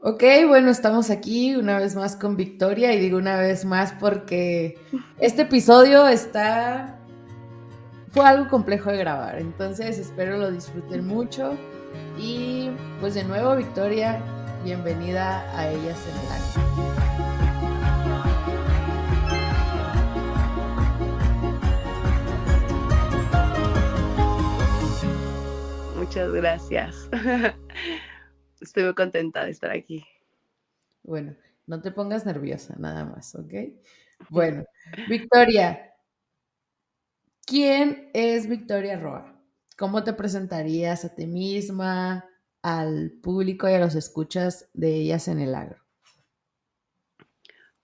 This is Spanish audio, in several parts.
Ok, bueno, estamos aquí una vez más con Victoria y digo una vez más porque este episodio fue algo complejo de grabar, entonces espero lo disfruten mucho y pues de nuevo Victoria, bienvenida a Ellas en el Aire. Muchas gracias. Estoy muy contenta de estar aquí. Bueno, no te pongas nerviosa nada más, ¿ok? Bueno, Victoria, ¿quién es Victoria Roa? ¿Cómo te presentarías a ti misma, al público y a los escuchas de Ellas en el Agro?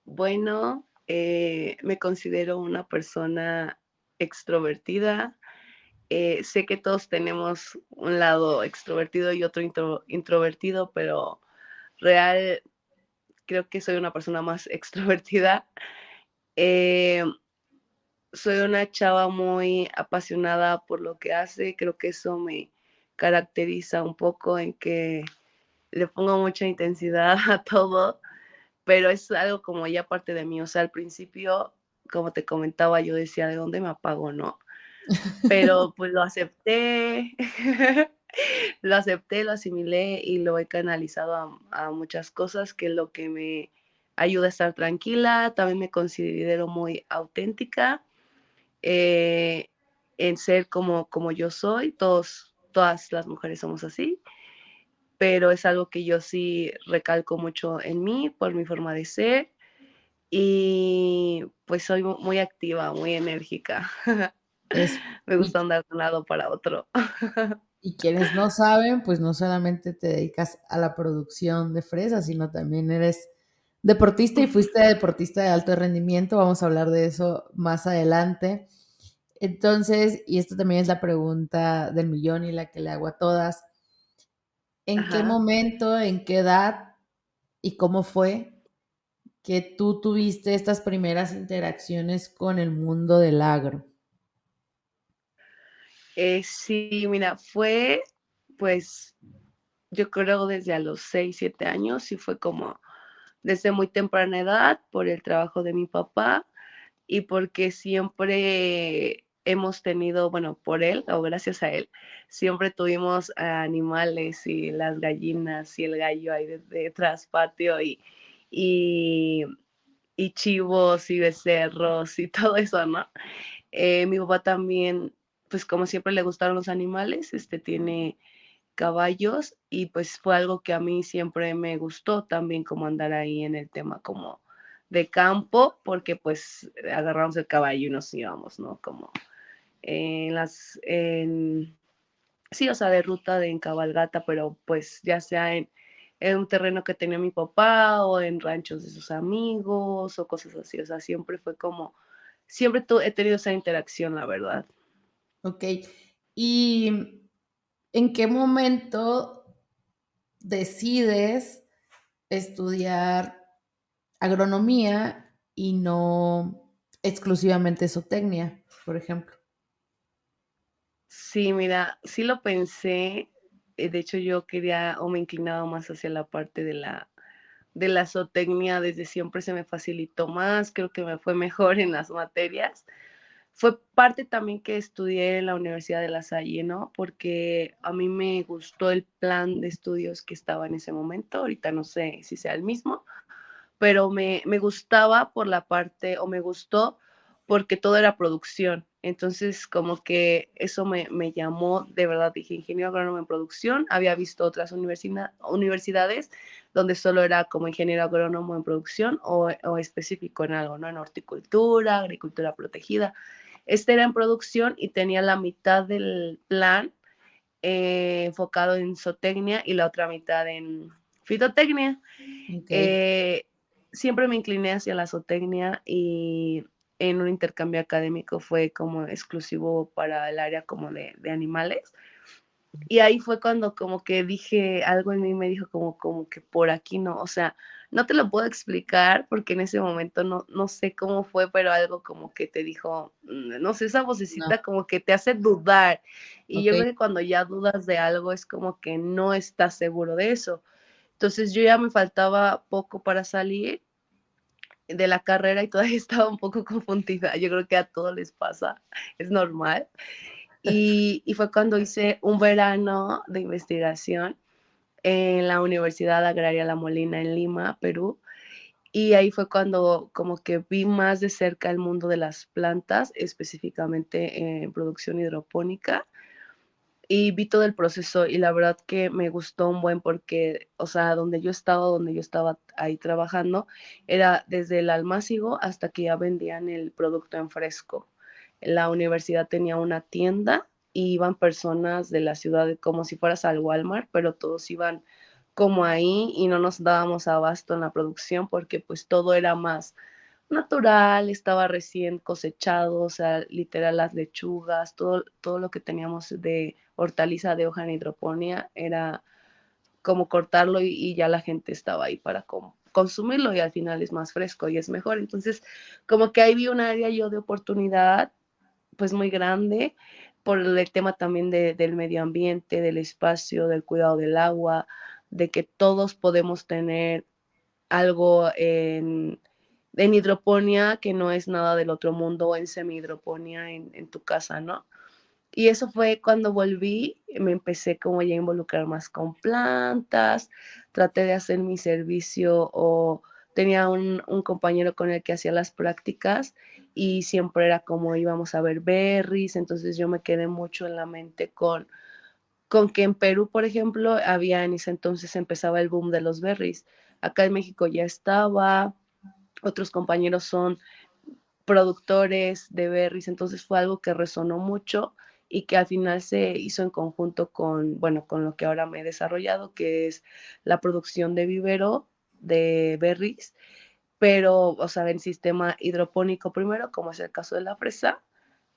Bueno, me considero una persona extrovertida. Sé que todos tenemos un lado extrovertido y otro introvertido, pero real creo que soy una persona más extrovertida. Eh, Soy una chava muy apasionada por lo que hace. Creo que eso me caracteriza un poco en que le pongo mucha intensidad a todo, pero es algo como ya parte de mí. O sea, al principio, como te comentaba, yo decía, ¿de dónde me apago, no? Pero pues lo acepté, lo acepté, lo asimilé y lo he canalizado a muchas cosas, que es lo que me ayuda a estar tranquila. También me considero muy auténtica, eh, en ser como yo soy. Todas las mujeres somos así, pero es algo que yo sí recalco mucho en mí por mi forma de ser. Y pues soy muy activa, muy enérgica. Es, Me gusta y, andar de un lado para otro. y quienes no saben, pues no solamente te dedicas a la producción de fresas, sino también eres deportista y fuiste deportista de alto rendimiento. Vamos a hablar de eso más adelante. Entonces, y esto también es la pregunta del millón y la que le hago a todas. ¿En qué Ajá. momento, en qué edad y cómo fue que tú tuviste estas primeras interacciones con el mundo del agro? Sí, mira, fue, pues, yo creo desde a los 6 7 años, y fue como desde muy temprana edad por el trabajo de mi papá y porque siempre hemos tenido, bueno, por él o gracias a él, siempre tuvimos animales y las gallinas y el gallo ahí de tras patio y, y chivos y becerros y todo eso, ¿no? Mi papá también, pues como siempre le gustaron los animales, tiene caballos y pues fue algo que a mí siempre me gustó también, como andar ahí en el tema como de campo, porque pues agarramos el caballo y nos íbamos, ¿no? Como sí, o sea, de ruta, en cabalgata, pero pues ya sea en un terreno que tenía mi papá o en ranchos de sus amigos o cosas así. O sea, siempre fue como, siempre he tenido esa interacción, la verdad. Ok. ¿Y en qué momento decides estudiar agronomía y no exclusivamente zootecnia, por ejemplo? Sí, mira, sí lo pensé. De hecho, yo quería o me inclinaba más hacia la parte de la zootecnia. Desde siempre se me facilitó más, creo que me fue mejor en las materias. Fue parte también que estudié en la Universidad de La Salle, ¿no? Porque a mí me gustó el plan de estudios que estaba en ese momento. Ahorita no sé si sea el mismo, pero me gustaba por la parte, o me gustó porque todo era producción. Entonces, como que eso me llamó, de verdad, dije, ingeniero agrónomo en producción. Había visto otras universidades donde solo era como ingeniero agrónomo en producción o específico en algo, ¿no? En horticultura, agricultura protegida. Este era en producción y tenía la mitad del plan enfocado en zootecnia y la otra mitad en fitotecnia. Ok. Eh, Siempre me incliné hacia la zootecnia y en un intercambio académico fue como exclusivo para el área como de animales. Y ahí fue cuando como que dije, algo en mí me dijo como que por aquí no, o sea, no te lo puedo explicar porque en ese momento no sé cómo fue, pero algo como que te dijo, no sé, esa No, vocecita como que te hace dudar. Y ok. yo creo que cuando ya dudas de algo es como que no estás seguro de eso. Entonces yo ya me faltaba poco para salir de la carrera y todavía estaba un poco confundida. Yo creo que a todos les pasa, es normal. Y fue cuando hice un verano de investigación en la Universidad Agraria La Molina en Lima, Perú. Y ahí fue cuando como que vi más de cerca el mundo de las plantas, específicamente en producción hidropónica, y vi todo el proceso y la verdad que me gustó un buen porque, o sea, donde yo estaba ahí trabajando, era desde el almácigo hasta que ya vendían el producto en fresco. La universidad tenía una tienda y iban personas de la ciudad como si fueras al Walmart, pero todos iban como ahí y no nos dábamos abasto en la producción porque pues todo era más natural, estaba recién cosechado, o sea, literal las lechugas, todo lo que teníamos de hortaliza de hoja en hidroponía era como cortarlo y ya la gente estaba ahí para consumirlo y al final es más fresco y es mejor. Entonces, como que ahí vi un área yo de oportunidad pues muy grande por el tema también del medio ambiente, del espacio, del cuidado del agua, de que todos podemos tener algo en hidroponía que no es nada del otro mundo, o en semi-hidroponía en tu casa, ¿no? Y eso fue cuando volví, me empecé como ya a involucrar más con plantas, traté de hacer mi servicio o tenía un compañero con el que hacía las prácticas y siempre era como íbamos a ver berries, entonces yo me quedé mucho en la mente con que en Perú, por ejemplo, había en ese entonces empezaba el boom de los berries. Acá en México ya estaba, otros compañeros son productores de berries, entonces fue algo que resonó mucho y que al final se hizo en conjunto con, bueno, con lo que ahora me he desarrollado, que es la producción de vivero de berries, pero, o sea, en sistema hidropónico primero, como es el caso de la fresa,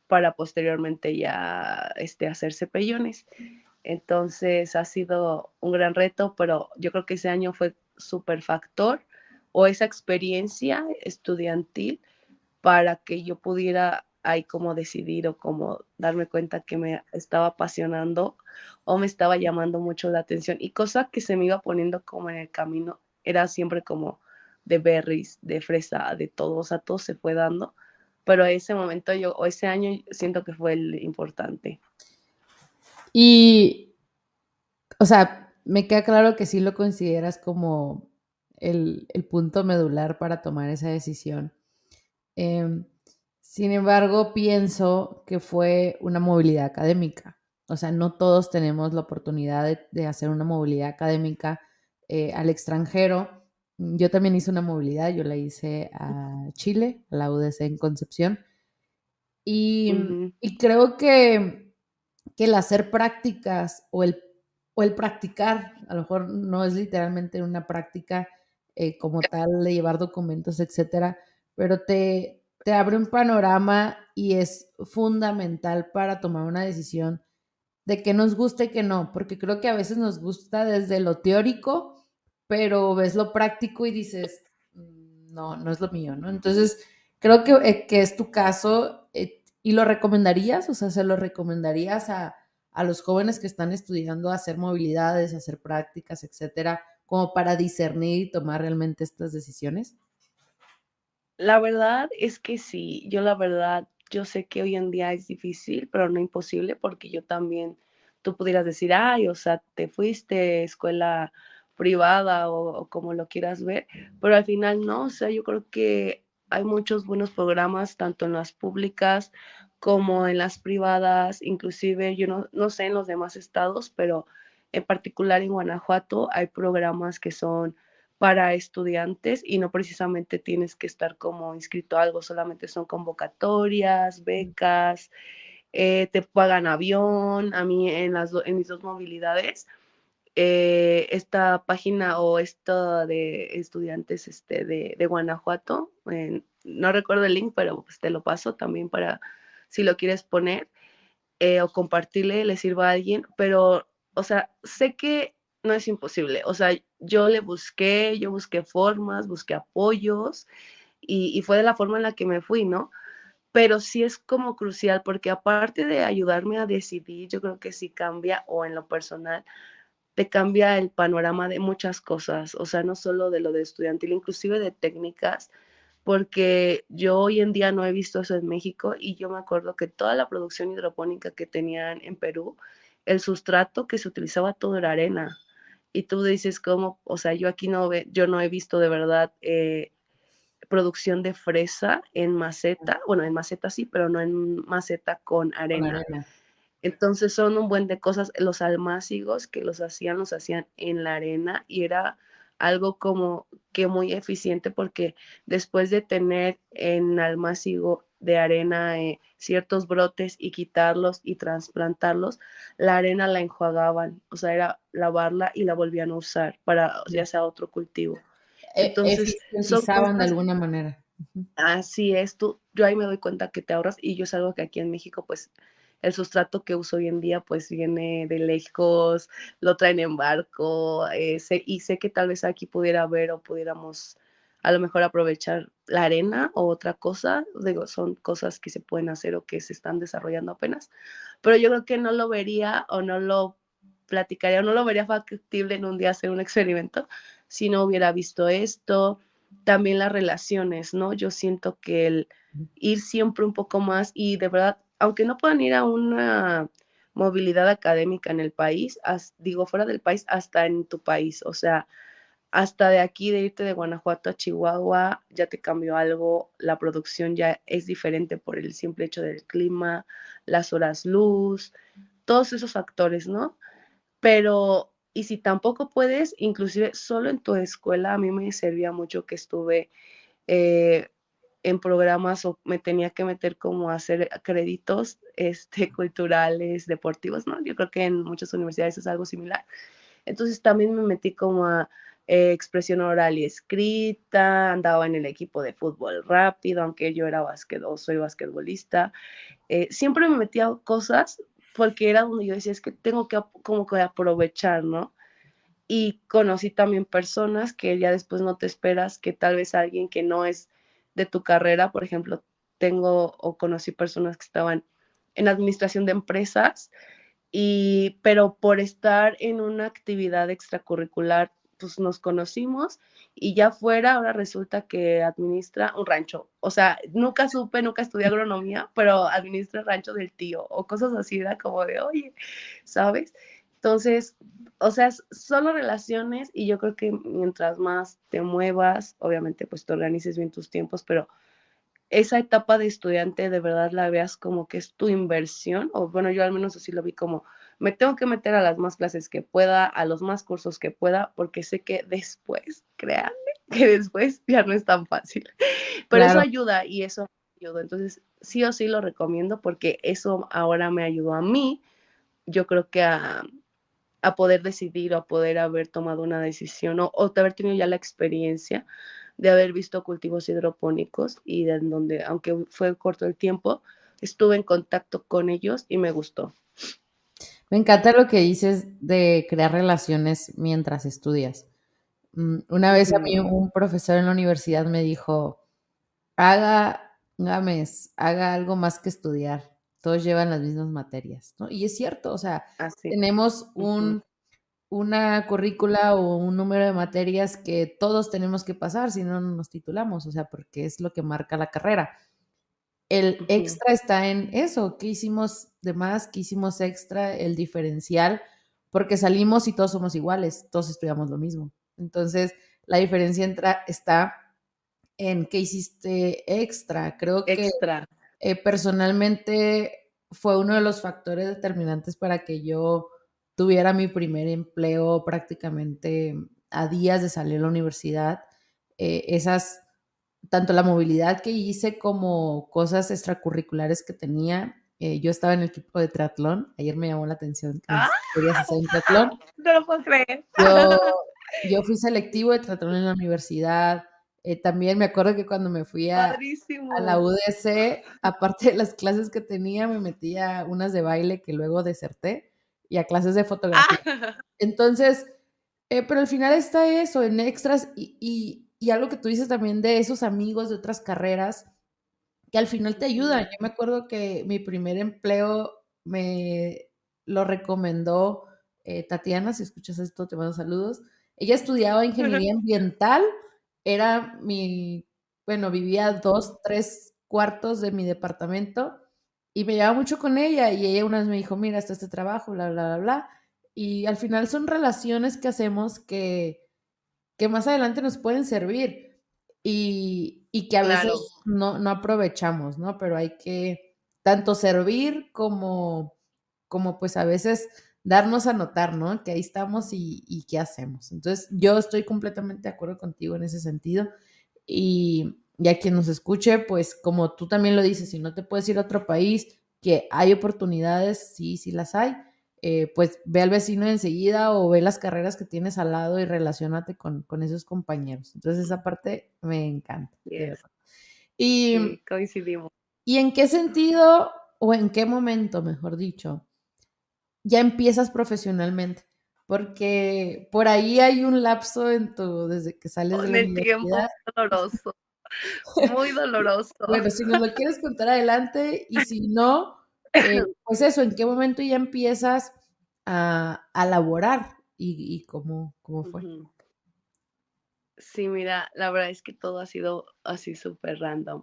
para posteriormente ya hacer cepellones. Entonces ha sido un gran reto, pero yo creo que ese año fue súper factor o esa experiencia estudiantil para que yo pudiera ahí como decidir o como darme cuenta que me estaba apasionando o me estaba llamando mucho la atención y cosa que se me iba poniendo como en el camino era siempre como de berries, de fresa, de todo, o sea, todo se fue dando, pero ese momento yo, o ese año siento que fue el importante. Y, o sea, me queda claro que sí lo consideras como el punto medular para tomar esa decisión. Em, Sin embargo, pienso que fue una movilidad académica. O sea, no todos tenemos la oportunidad de hacer una movilidad académica al extranjero. Yo también hice una movilidad, yo la hice a Chile, a la UDC en Concepción. Ujú. Y creo que el hacer prácticas o el practicar, a lo mejor no es literalmente una práctica como tal de llevar documentos, etcétera, pero te abre un panorama y es fundamental para tomar una decisión de qué nos gusta y qué no, porque creo que a veces nos gusta desde lo teórico, pero ves lo práctico y dices, no, no es lo mío, ¿no? Entonces, creo que es tu caso y lo recomendarías, o sea, se lo recomendarías a los jóvenes que están estudiando hacer movilidades, hacer prácticas, etcétera, como para discernir y tomar realmente estas decisiones. La verdad es que sí, yo la verdad, yo sé que hoy en día es difícil, pero no imposible, porque yo también, tú pudieras decir, ay, o sea, te fuiste a escuela privada o como lo quieras ver, pero al final no, o sea, yo creo que hay muchos buenos programas, tanto en las públicas como en las privadas, inclusive yo no sé en los demás estados, pero en particular en Guanajuato hay programas que son para estudiantes y no precisamente tienes que estar como inscrito a algo, solamente son convocatorias, becas, te pagan avión. A mí en mis dos movilidades, esta página o esta de estudiantes de Guanajuato, no recuerdo el link, pero pues te lo paso también para si lo quieres poner o compartirle, le sirva a alguien, pero, o sea, sé que no es imposible, o sea, yo busqué formas, busqué apoyos y fue de la forma en la que me fui, ¿no? Pero sí es como crucial porque aparte de ayudarme a decidir, yo creo que sí cambia o en lo personal te cambia el panorama de muchas cosas, o sea, no solo de lo de estudiantil, inclusive de técnicas, porque yo hoy en día no he visto eso en México y yo me acuerdo que toda la producción hidropónica que tenían en Perú, el sustrato que se utilizaba todo era arena. Y tú dices, ¿cómo? O sea, yo aquí yo no he visto de verdad producción de fresa en maceta, bueno, en maceta sí, pero no en maceta con Con arena. arena. Entonces son un buen de cosas. Los almácigos que los hacían en la arena y era algo como que muy eficiente porque después de tener en almácigo de arena ciertos brotes y quitarlos y trasplantarlos, la arena la enjuagaban, o sea, era lavarla y la volvían a usar para ya sea otro cultivo. Entonces, son Eficientizaban de cosas. alguna manera. Así es, yo ahí me doy cuenta que te ahorras y yo es algo que aquí en México, pues el sustrato que uso hoy en día, pues viene de lejos, lo traen en barco, y sé que tal vez aquí pudiera haber o pudiéramos a lo mejor aprovechar la arena o otra cosa, digo, son cosas que se pueden hacer o que se están desarrollando apenas, pero yo creo que no lo vería o no lo platicaría o no lo vería factible en un día hacer un experimento si no hubiera visto esto también las relaciones, ¿no? Yo siento que el ir siempre un poco más y de verdad, aunque no puedan ir a una movilidad académica en el país, digo, fuera del país, hasta en tu país, o sea, hasta de aquí, de irte de Guanajuato a Chihuahua, ya te cambió algo, la producción ya es diferente por el simple hecho del clima, las horas luz, todos esos factores, ¿no? Pero, y si tampoco puedes, inclusive solo en tu escuela, a mí me servía mucho que estuve eh, en programas o me tenía que meter como a hacer créditos culturales, deportivos, ¿no? Yo creo que en muchas universidades es algo similar. Entonces también me metí como a expresión oral y escrita, andaba en el equipo de fútbol rápido, aunque yo era o soy basquetbolista. Siempre me metía a cosas porque era donde yo decía, es que tengo que como que aprovechar, ¿no? Y conocí también personas que ya después no te esperas que tal vez alguien que no es de tu carrera, por ejemplo, tengo o conocí personas que estaban en administración de empresas pero por estar en una actividad extracurricular, pues nos conocimos y ya fuera, ahora resulta que administra un rancho. O sea, nunca supe, nunca estudié agronomía, pero administra el rancho del tío o cosas así, era como de, oye, ¿sabes? Entonces, o sea, solo relaciones y yo creo que mientras más te muevas, obviamente pues te organices bien tus tiempos, pero esa etapa de estudiante de verdad la veas como que es tu inversión, o bueno, yo al menos así lo vi como, me tengo que meter a las más clases que pueda, a los más cursos que pueda, porque sé que después, créanme, que después ya no es tan fácil. Pero eso Claro. ayuda y eso me ayudó. Entonces, sí o sí lo recomiendo porque eso ahora me ayudó a mí, yo creo que a poder decidir o a poder haber tomado una decisión o de haber tenido ya la experiencia de haber visto cultivos hidropónicos y de donde, aunque fue corto el tiempo, estuve en contacto con ellos y me gustó. Me encanta lo que dices de crear relaciones mientras estudias. Una vez a mí Ujú. un profesor en la universidad me dijo, haga, Gámez, haga algo más que estudiar. Todos llevan las mismas materias, ¿no? Y es cierto, o sea, Así. tenemos Ujú. una currícula o un número de materias que todos tenemos que pasar, si no, no nos titulamos, o sea, porque es lo que marca la carrera. El Ujú. extra está en eso, ¿qué hicimos de más? ¿Qué hicimos extra? El diferencial, porque salimos y todos somos iguales, todos estudiamos lo mismo. Entonces, la diferencia está en qué hiciste extra. Creo que Extra. personalmente fue uno de los factores determinantes para que yo tuviera mi primer empleo prácticamente a días de salir a la universidad. Esas, tanto la movilidad que hice como cosas extracurriculares que tenía. Yo estaba en el equipo de triatlón. Ayer me llamó la atención que me ¡Ah! dijiste que querías hacer un triatlón. No lo puedo creer. Yo, yo fui selectivo de triatlón en la universidad. También me acuerdo que cuando me fui a la Padrísimo. UDC, aparte de las clases que tenía, me metí a unas de baile que luego deserté y a clases de fotografía. ¡Ah! Entonces, pero al final está eso, en extras y algo que tú dices también de esos amigos de otras carreras que al final te ayudan. Ujú. Yo me acuerdo que mi primer empleo me lo recomendó Tatiana, si escuchas esto, te mando saludos. Ella estudiaba ingeniería ambiental, era bueno, vivía 2, 3 cuartos de mi departamento y me llevaba mucho con ella y ella una vez me dijo, mira, está este trabajo, bla, bla, bla, bla. Y al final son relaciones que hacemos que más adelante nos pueden servir y que a Claro, veces no aprovechamos, ¿no? Pero hay que tanto servir como pues a veces darnos a notar, ¿no? Que ahí estamos y qué hacemos. Entonces, yo estoy completamente de acuerdo contigo en ese sentido. Y a quien nos escuche, pues como tú también lo dices, si no te puedes ir a otro país, que hay oportunidades, sí, sí las hay, pues ve al vecino enseguida o ve las carreras que tienes al lado y relaciónate con esos compañeros. Entonces esa parte me encanta, de yes, verdad. ¿Y, sí, coincidimos. y en qué sentido o en qué momento, mejor dicho, ya empiezas profesionalmente? Porque por ahí hay un lapso desde que sales de En la el tiempo universidad. doloroso, muy doloroso. Bueno, si nos lo quieres contar adelante y si no, pues eso, ¿en qué momento ya empiezas a laborar y cómo fue? Ujú. Sí, mira, la verdad es que todo ha sido así súper random.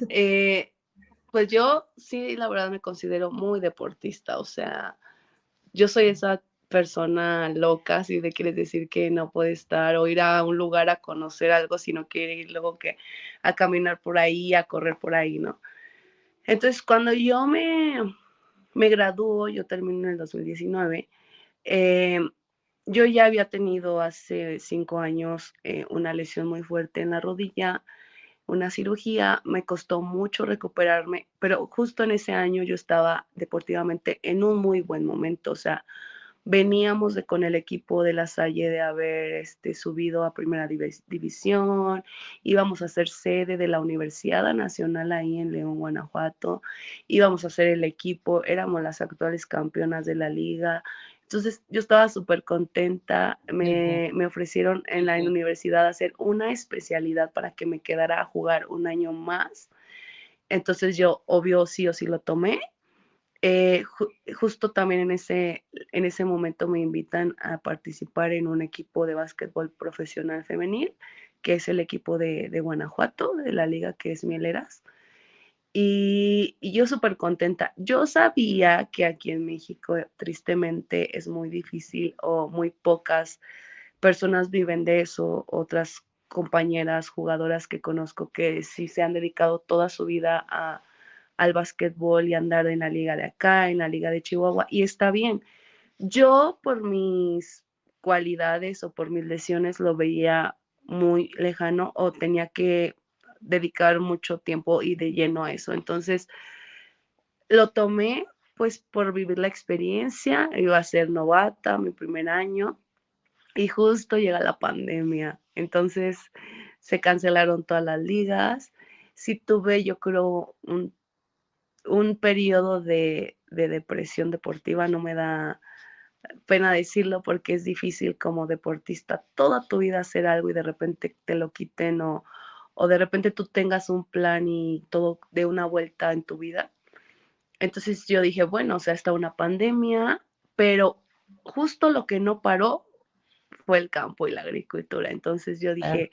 Eh, pues yo sí, la verdad me considero muy deportista, o sea, yo soy esa persona loca, si le quieres decir que no puede estar o ir a un lugar a conocer algo, si no quiere ir luego que a caminar por ahí, a correr por ahí, ¿no? Entonces, cuando me graduó, yo termino en el 2019, eh, yo ya había tenido hace 5 años una lesión muy fuerte en la rodilla, una cirugía, me costó mucho recuperarme, pero justo en ese año yo estaba deportivamente en un muy buen momento, o sea, veníamos con el equipo de La Salle de haber subido a primera división, íbamos a ser sede de la Universidad Nacional ahí en León, Guanajuato, íbamos a ser el equipo, éramos las actuales campeonas de la liga. Entonces yo estaba súper contenta, Qué bueno. me ofrecieron en la universidad hacer una especialidad para que me quedara a jugar un año más. Entonces yo, obvio, sí o sí lo tomé. Justo también en ese momento me invitan a participar en un equipo de básquetbol profesional femenil, que es el equipo de Guanajuato, de la liga que es Mieleras. Y yo súper contenta. Yo sabía que aquí en México, tristemente, es muy difícil o muy pocas personas viven de eso. Otras compañeras jugadoras que conozco que sí se han dedicado toda su vida al básquetbol y andar en la liga de acá, en la liga de Chihuahua, y está bien. Yo por mis cualidades o por mis lesiones lo veía muy lejano o tenía que dedicar mucho tiempo y de lleno a eso. Entonces lo tomé pues por vivir la experiencia, iba a ser novata mi primer año y justo llega la pandemia. Entonces se cancelaron todas las ligas. Sí tuve, yo creo, un periodo de depresión deportiva, no me da pena decirlo porque es difícil como deportista toda tu vida hacer algo y de repente te lo quiten o de repente tú tengas un plan y todo de una vuelta en tu vida. Entonces yo dije, bueno, o sea, está una pandemia, pero justo lo que no paró fue el campo y la agricultura. Entonces yo Ah, dije,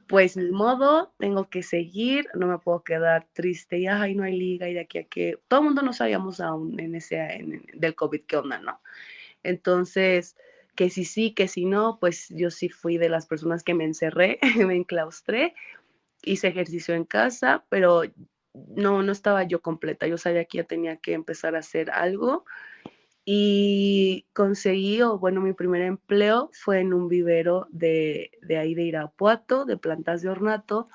pues ni modo, tengo que seguir, no me puedo quedar triste y ay, no hay liga y de aquí a que todo el mundo no sabíamos aún del COVID qué onda, ¿no? Entonces, que si sí, que si no, pues yo sí fui de las personas que me encerré, me enclaustré, hice ejercicio en casa, pero no estaba yo completa. Yo sabía que ya tenía que empezar a hacer algo y conseguí, o bueno, mi primer empleo fue en un vivero de ahí de Irapuato, de plantas de ornato.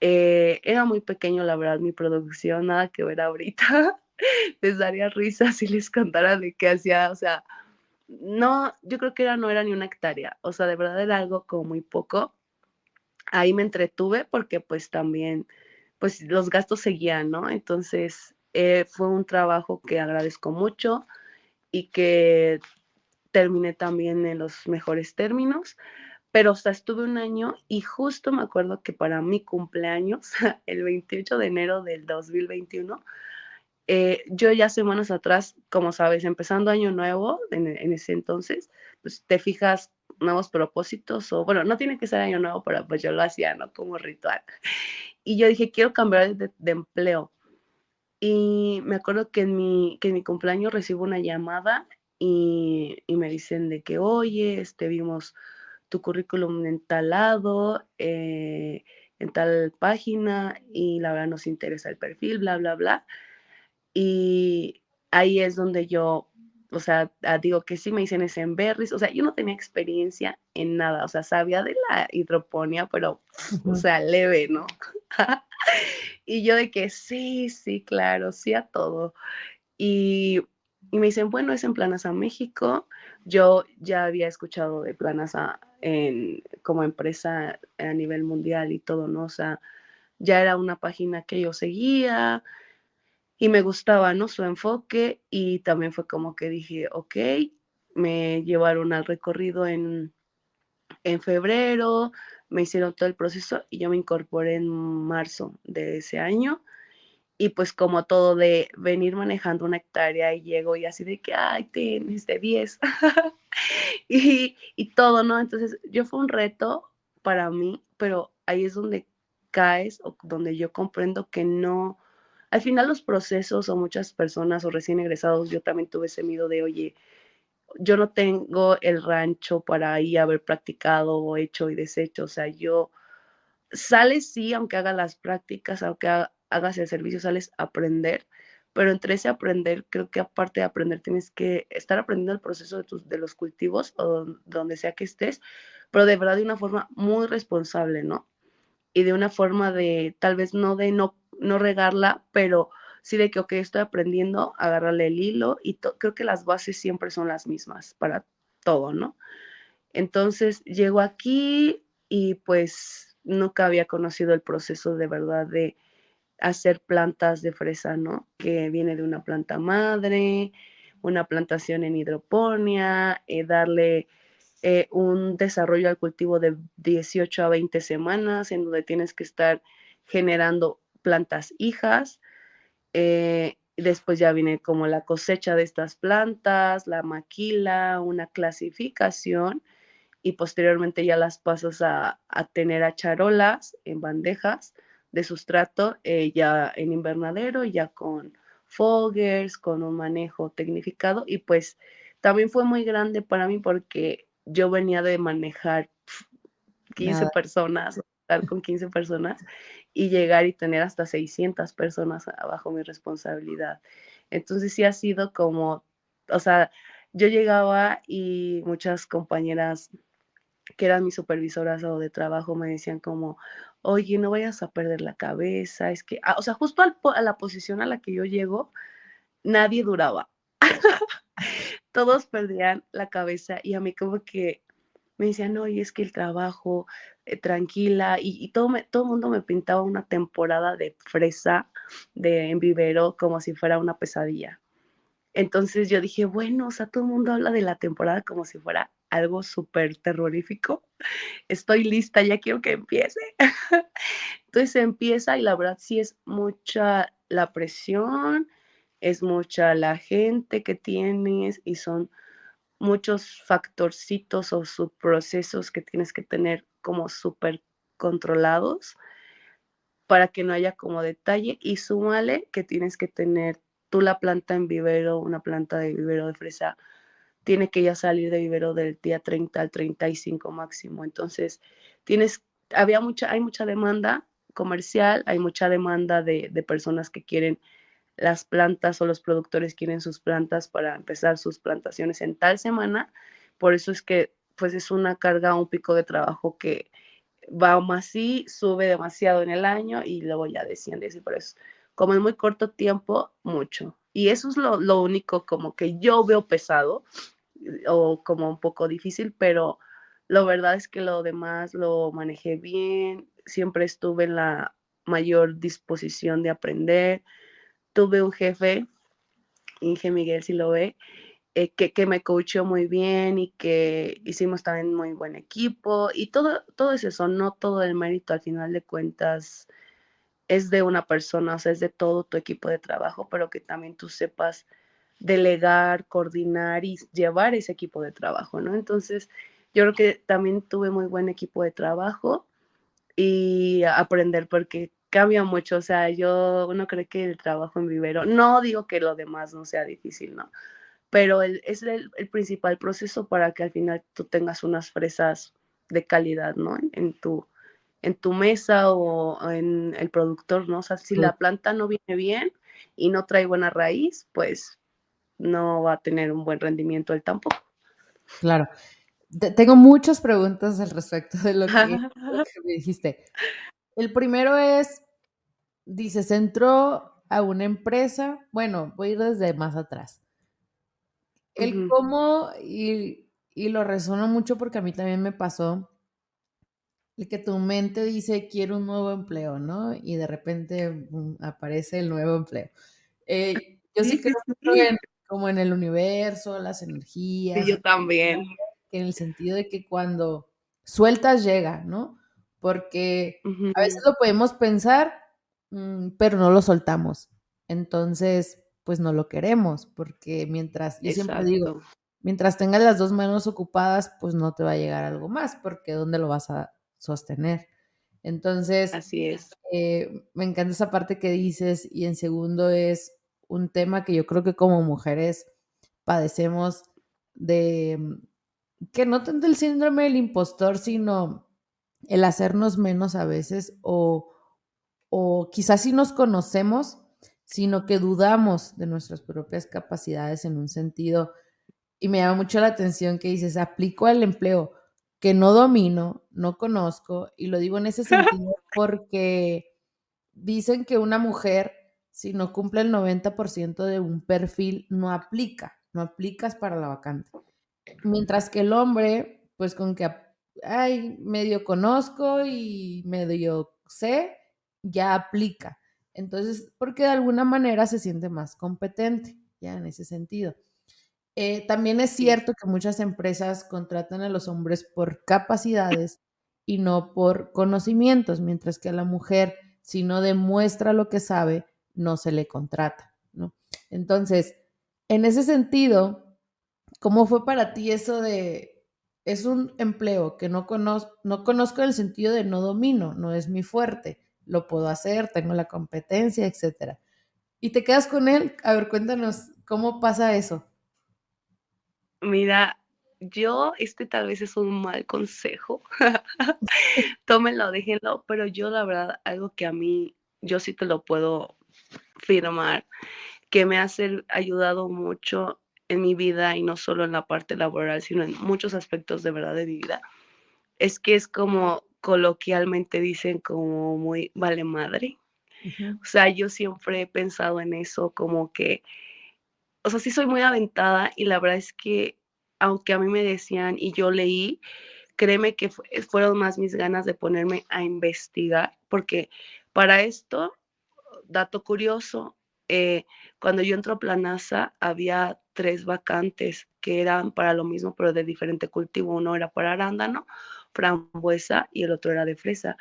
Era muy pequeño, la verdad, mi producción, nada que ver ahorita. Les daría risa si les contara de qué hacía, o sea, no, yo creo que no era ni una hectárea, o sea, de verdad era algo como muy poco. Ahí me entretuve porque pues también, pues los gastos seguían, ¿no? Entonces, fue un trabajo que agradezco mucho y que terminé también en los mejores términos, pero o sea, estuve un año y justo me acuerdo que para mi cumpleaños, el 28 de enero del 2021, Yo ya semanas atrás, como sabes, empezando año nuevo, en ese entonces, pues te fijas nuevos propósitos o bueno, no tiene que ser año nuevo, pero pues yo lo hacía, ¿no? Como ritual. Y yo dije, quiero cambiar de empleo. Y me acuerdo que en mi cumpleaños recibo una llamada y me dicen de que, oye, vimos tu currículum en tal lado, en tal página, y la verdad nos interesa el perfil, bla, bla, bla. Y ahí es donde yo, o sea, digo que sí me dicen es en berries, o sea, yo no tenía experiencia en nada, o sea, sabía de la hidroponía, pero, o Ujú. sea, leve, ¿no? Y yo de que sí, sí, claro, sí a todo. Y, y me dicen, bueno, es en Planasa México. Yo ya había escuchado de Planasa como empresa a nivel mundial y todo, ¿no? O sea, ya era una página que yo seguía y me gustaba, ¿no? Su enfoque y también fue como que dije, ok, me llevaron al recorrido en febrero, me hicieron todo el proceso y yo me incorporé en marzo de ese año. Y pues como todo de venir manejando una hectárea y llego y así de que, ay, tienes de 10 y todo, ¿no? Entonces yo fue un reto para mí, pero ahí es donde caes o donde yo comprendo que no, al final los procesos o muchas personas o recién egresados, yo también tuve ese miedo de, oye, yo no tengo el rancho para ahí haber practicado o hecho y deshecho, o sea, yo sales sí, aunque hagas las prácticas, aunque hagas el servicio, sales a aprender, pero entre ese aprender, creo que aparte de aprender, tienes que estar aprendiendo el proceso de los cultivos o donde sea que estés, pero de verdad de una forma muy responsable, ¿no? Y de una forma de, tal vez no de no regarla, pero sí de que, ok, estoy aprendiendo a agarrarle el hilo y creo que las bases siempre son las mismas para todo, ¿no? Entonces llego aquí y pues nunca había conocido el proceso de verdad de hacer plantas de fresa, ¿no? Que viene de una planta madre, una plantación en hidroponía, darle un desarrollo al cultivo de 18 a 20 semanas, en donde tienes que estar generando plantas hijas. Después ya viene como la cosecha de estas plantas, la maquila, una clasificación y posteriormente ya las pasas a tener a charolas en bandejas de sustrato, ya en invernadero, ya con foggers, con un manejo tecnificado y pues también fue muy grande para mí porque yo venía de manejar 15 Nada. personas, estar con 15 personas y llegar y tener hasta 600 personas bajo mi responsabilidad. Entonces sí ha sido como, o sea, yo llegaba y muchas compañeras que eran mis supervisoras o de trabajo me decían como, oye, no vayas a perder la cabeza, es que, o sea, justo a la posición a la que yo llego, nadie duraba, todos perdían la cabeza y a mí como que me decían, oye, es que el trabajo, tranquila, y todo el mundo me pintaba una temporada de fresa, en vivero, como si fuera una pesadilla. Entonces yo dije, bueno, o sea, todo el mundo habla de la temporada como si fuera algo súper terrorífico. Estoy lista, ya quiero que empiece. Entonces empieza y la verdad sí es mucha la presión, es mucha la gente que tienes y son muchos factorcitos o subprocesos que tienes que tener como súper controlados para que no haya como detalle y súmale que tienes que tener tú la planta en vivero, una planta de vivero de fresa, tiene que ya salir de vivero del día 30 al 35 máximo. Entonces, hay mucha demanda comercial, hay mucha demanda de personas que quieren las plantas o los productores quieren sus plantas para empezar sus plantaciones en tal semana. Por eso es que pues es una carga, un pico de trabajo que va más así, sube demasiado en el año y luego ya desciende. Así por eso, como en muy corto tiempo, mucho. Y eso es lo único como que yo veo pesado o como un poco difícil, pero la verdad es que lo demás lo manejé bien, siempre estuve en la mayor disposición de aprender. Tuve un jefe, Inge Miguel, si lo ve, que me coachó muy bien y que hicimos también muy buen equipo y todo es eso, no todo el mérito al final de cuentas es de una persona, o sea, es de todo tu equipo de trabajo, pero que también tú sepas delegar, coordinar y llevar ese equipo de trabajo, ¿no? Entonces, yo creo que también tuve muy buen equipo de trabajo y aprender porque cambia mucho, o sea, uno cree que el trabajo en vivero, no digo que lo demás no sea difícil, ¿no? Pero es el principal proceso para que al final tú tengas unas fresas de calidad, ¿no? En tu mesa o en el productor, ¿no? O sea, si Sí, la planta no viene bien y no trae buena raíz, pues no va a tener un buen rendimiento él tampoco. claro. Tengo muchas preguntas al respecto de lo que me dijiste. El primero es, dices, entró a una empresa, bueno, voy a ir desde más atrás. El Ujú. cómo, y lo resueno mucho porque a mí también me pasó, el que tu mente dice, quiero un nuevo empleo, ¿no? Y de repente aparece el nuevo empleo. Yo Sí, sí sí, creo mucho sí. como en el universo, las Sí, energías, yo también. en el sentido de que cuando sueltas llega, ¿no? Porque a veces Ujú. lo podemos pensar, pero no lo soltamos. Entonces, pues no lo queremos, porque mientras, yo siempre digo, Exacto. mientras tengas las dos manos ocupadas, pues no te va a llegar algo más, porque ¿dónde lo vas a sostener? Entonces, Así es. me encanta esa parte que dices, y en segundo es un tema que yo creo que como mujeres padecemos de, que no tanto el síndrome del impostor, sino el hacernos menos a veces, o quizás sí nos conocemos, sino que dudamos de nuestras propias capacidades en un sentido, y me llama mucho la atención que dices, aplico al empleo que no domino, no conozco, y lo digo en ese sentido porque dicen que una mujer, si no cumple el 90% de un perfil, no aplica, no aplicas para la vacante. Mientras que el hombre, pues con que, ay, medio conozco y medio sé, ya aplica. Entonces, porque de alguna manera se siente más competente, ya en ese sentido. También es Sí, cierto que muchas empresas contratan a los hombres por capacidades y no por conocimientos, mientras que a la mujer, si no demuestra lo que sabe, no se le contrata, ¿no? Entonces, en ese sentido, ¿cómo fue para ti eso de, es un empleo que no conozco en el sentido de no domino, no es mi fuerte, lo puedo hacer, tengo la competencia, etcétera? Y te quedas con él, a ver, cuéntanos, ¿cómo pasa eso? mira, este tal vez es un mal consejo, tómenlo, déjenlo, pero yo la verdad, algo que a mí, yo sí te lo puedo firmar, que me ha ayudado mucho en mi vida y no solo en la parte laboral, sino en muchos aspectos de verdad de mi vida, es que es como coloquialmente dicen como muy vale madre. Ujú. O sea, yo siempre he pensado en eso como que, o sea, sí soy muy aventada y la verdad es que aunque a mí me decían y yo leí, créeme que fueron más mis ganas de ponerme a investigar, porque para esto, dato curioso, eh, cuando yo entro a Planasa había 3 vacantes que eran para lo mismo, pero de diferente cultivo. Uno era para arándano, frambuesa y el otro era de fresa.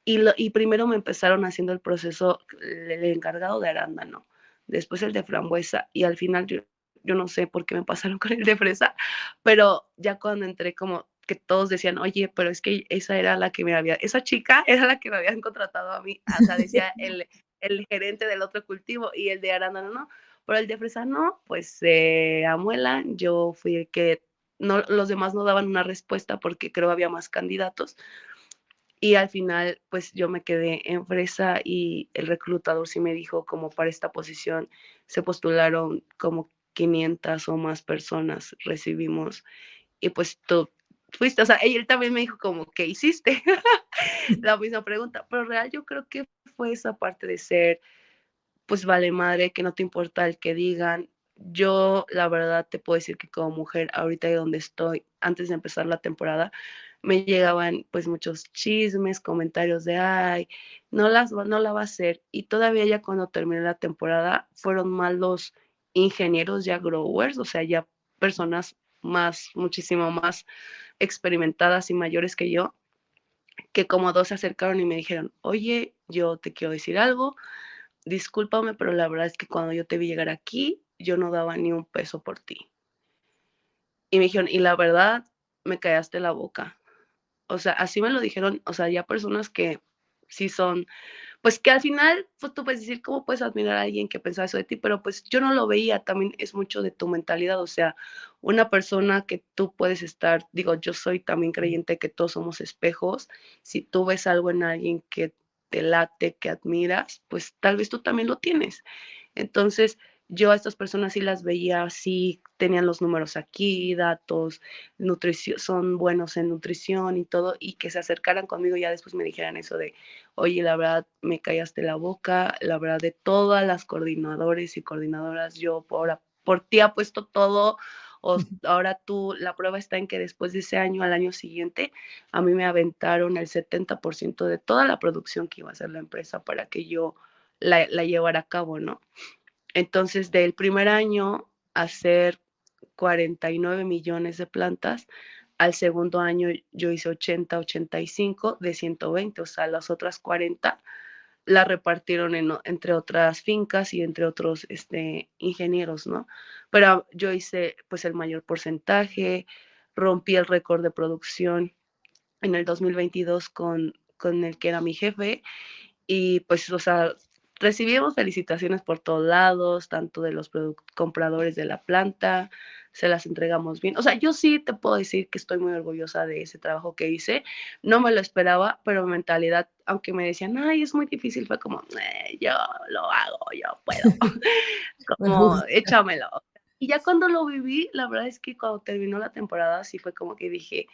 Y primero me empezaron haciendo el proceso, el encargado de arándano, después el de frambuesa y al final yo no sé por qué me pasaron con el de fresa, pero ya cuando entré como que todos decían, oye, pero es que esa era la que esa chica era la que me habían contratado a mí, o sea, decía el gerente del otro cultivo y el de arándano no, pero el de fresa no, pues amuelan, yo fui el que, no, los demás no daban una respuesta porque creo había más candidatos y al final, pues yo me quedé en fresa y el reclutador sí me dijo como para esta posición se postularon como 500 o más personas recibimos y pues tú fuiste, o sea, él también me dijo como, ¿qué hiciste? La misma pregunta, pero real yo creo que fue esa parte de ser, pues vale madre, que no te importa el que digan. Yo, la verdad, te puedo decir que como mujer, ahorita de donde estoy, antes de empezar la temporada, me llegaban pues muchos chismes, comentarios de, ay, no la va a hacer. Y todavía ya cuando terminé la temporada, fueron más los ingenieros ya growers, o sea, ya personas más, muchísimo más experimentadas y mayores que yo, que como 2 se acercaron y me dijeron: "Oye, yo te quiero decir algo, discúlpame, pero la verdad es que cuando yo te vi llegar aquí, yo no daba ni un peso por ti". Y me dijeron: "Y la verdad, me callaste la boca". O sea, así me lo dijeron, o sea, ya personas que sí son, pues, que al final, pues, tú puedes decir: "¿Cómo puedes admirar a alguien que pensaba eso de ti?". Pero, pues, yo no lo veía, también es mucho de tu mentalidad, o sea, una persona que tú puedes estar digo, yo soy también creyente que todos somos espejos. Si tú ves algo en alguien que te late, que admiras, pues, tal vez tú también lo tienes. Entonces, yo a estas personas sí las veía así, tenían los números aquí, datos, nutrición, son buenos en nutrición y todo, y que se acercaran conmigo, y ya después me dijeran eso de: "Oye, la verdad me callaste la boca, la verdad de todas las coordinadores y coordinadoras, yo por ti apuesto todo, o ahora tú la prueba está en que después de ese año, al año siguiente, a mí me aventaron el 70% de toda la producción que iba a hacer la empresa para que yo la llevara a cabo", ¿no? Entonces, del primer año hacer 49 millones de plantas, al segundo año yo hice 80, 85 de 120, o sea, las otras 40 las repartieron entre otras fincas y entre otros ingenieros, ¿no? Pero yo hice pues el mayor porcentaje, rompí el récord de producción en el 2022 con el que era mi jefe y pues, o sea, recibimos felicitaciones por todos lados, tanto de los compradores de la planta, se las entregamos bien. O sea, yo sí te puedo decir que estoy muy orgullosa de ese trabajo que hice. No me lo esperaba, pero mi mentalidad, aunque me decían: "Ay, es muy difícil", fue como: yo lo hago, yo puedo", Me como gusta. échamelo. Y ya cuando lo viví, la verdad es que cuando terminó la temporada, sí fue como que dije: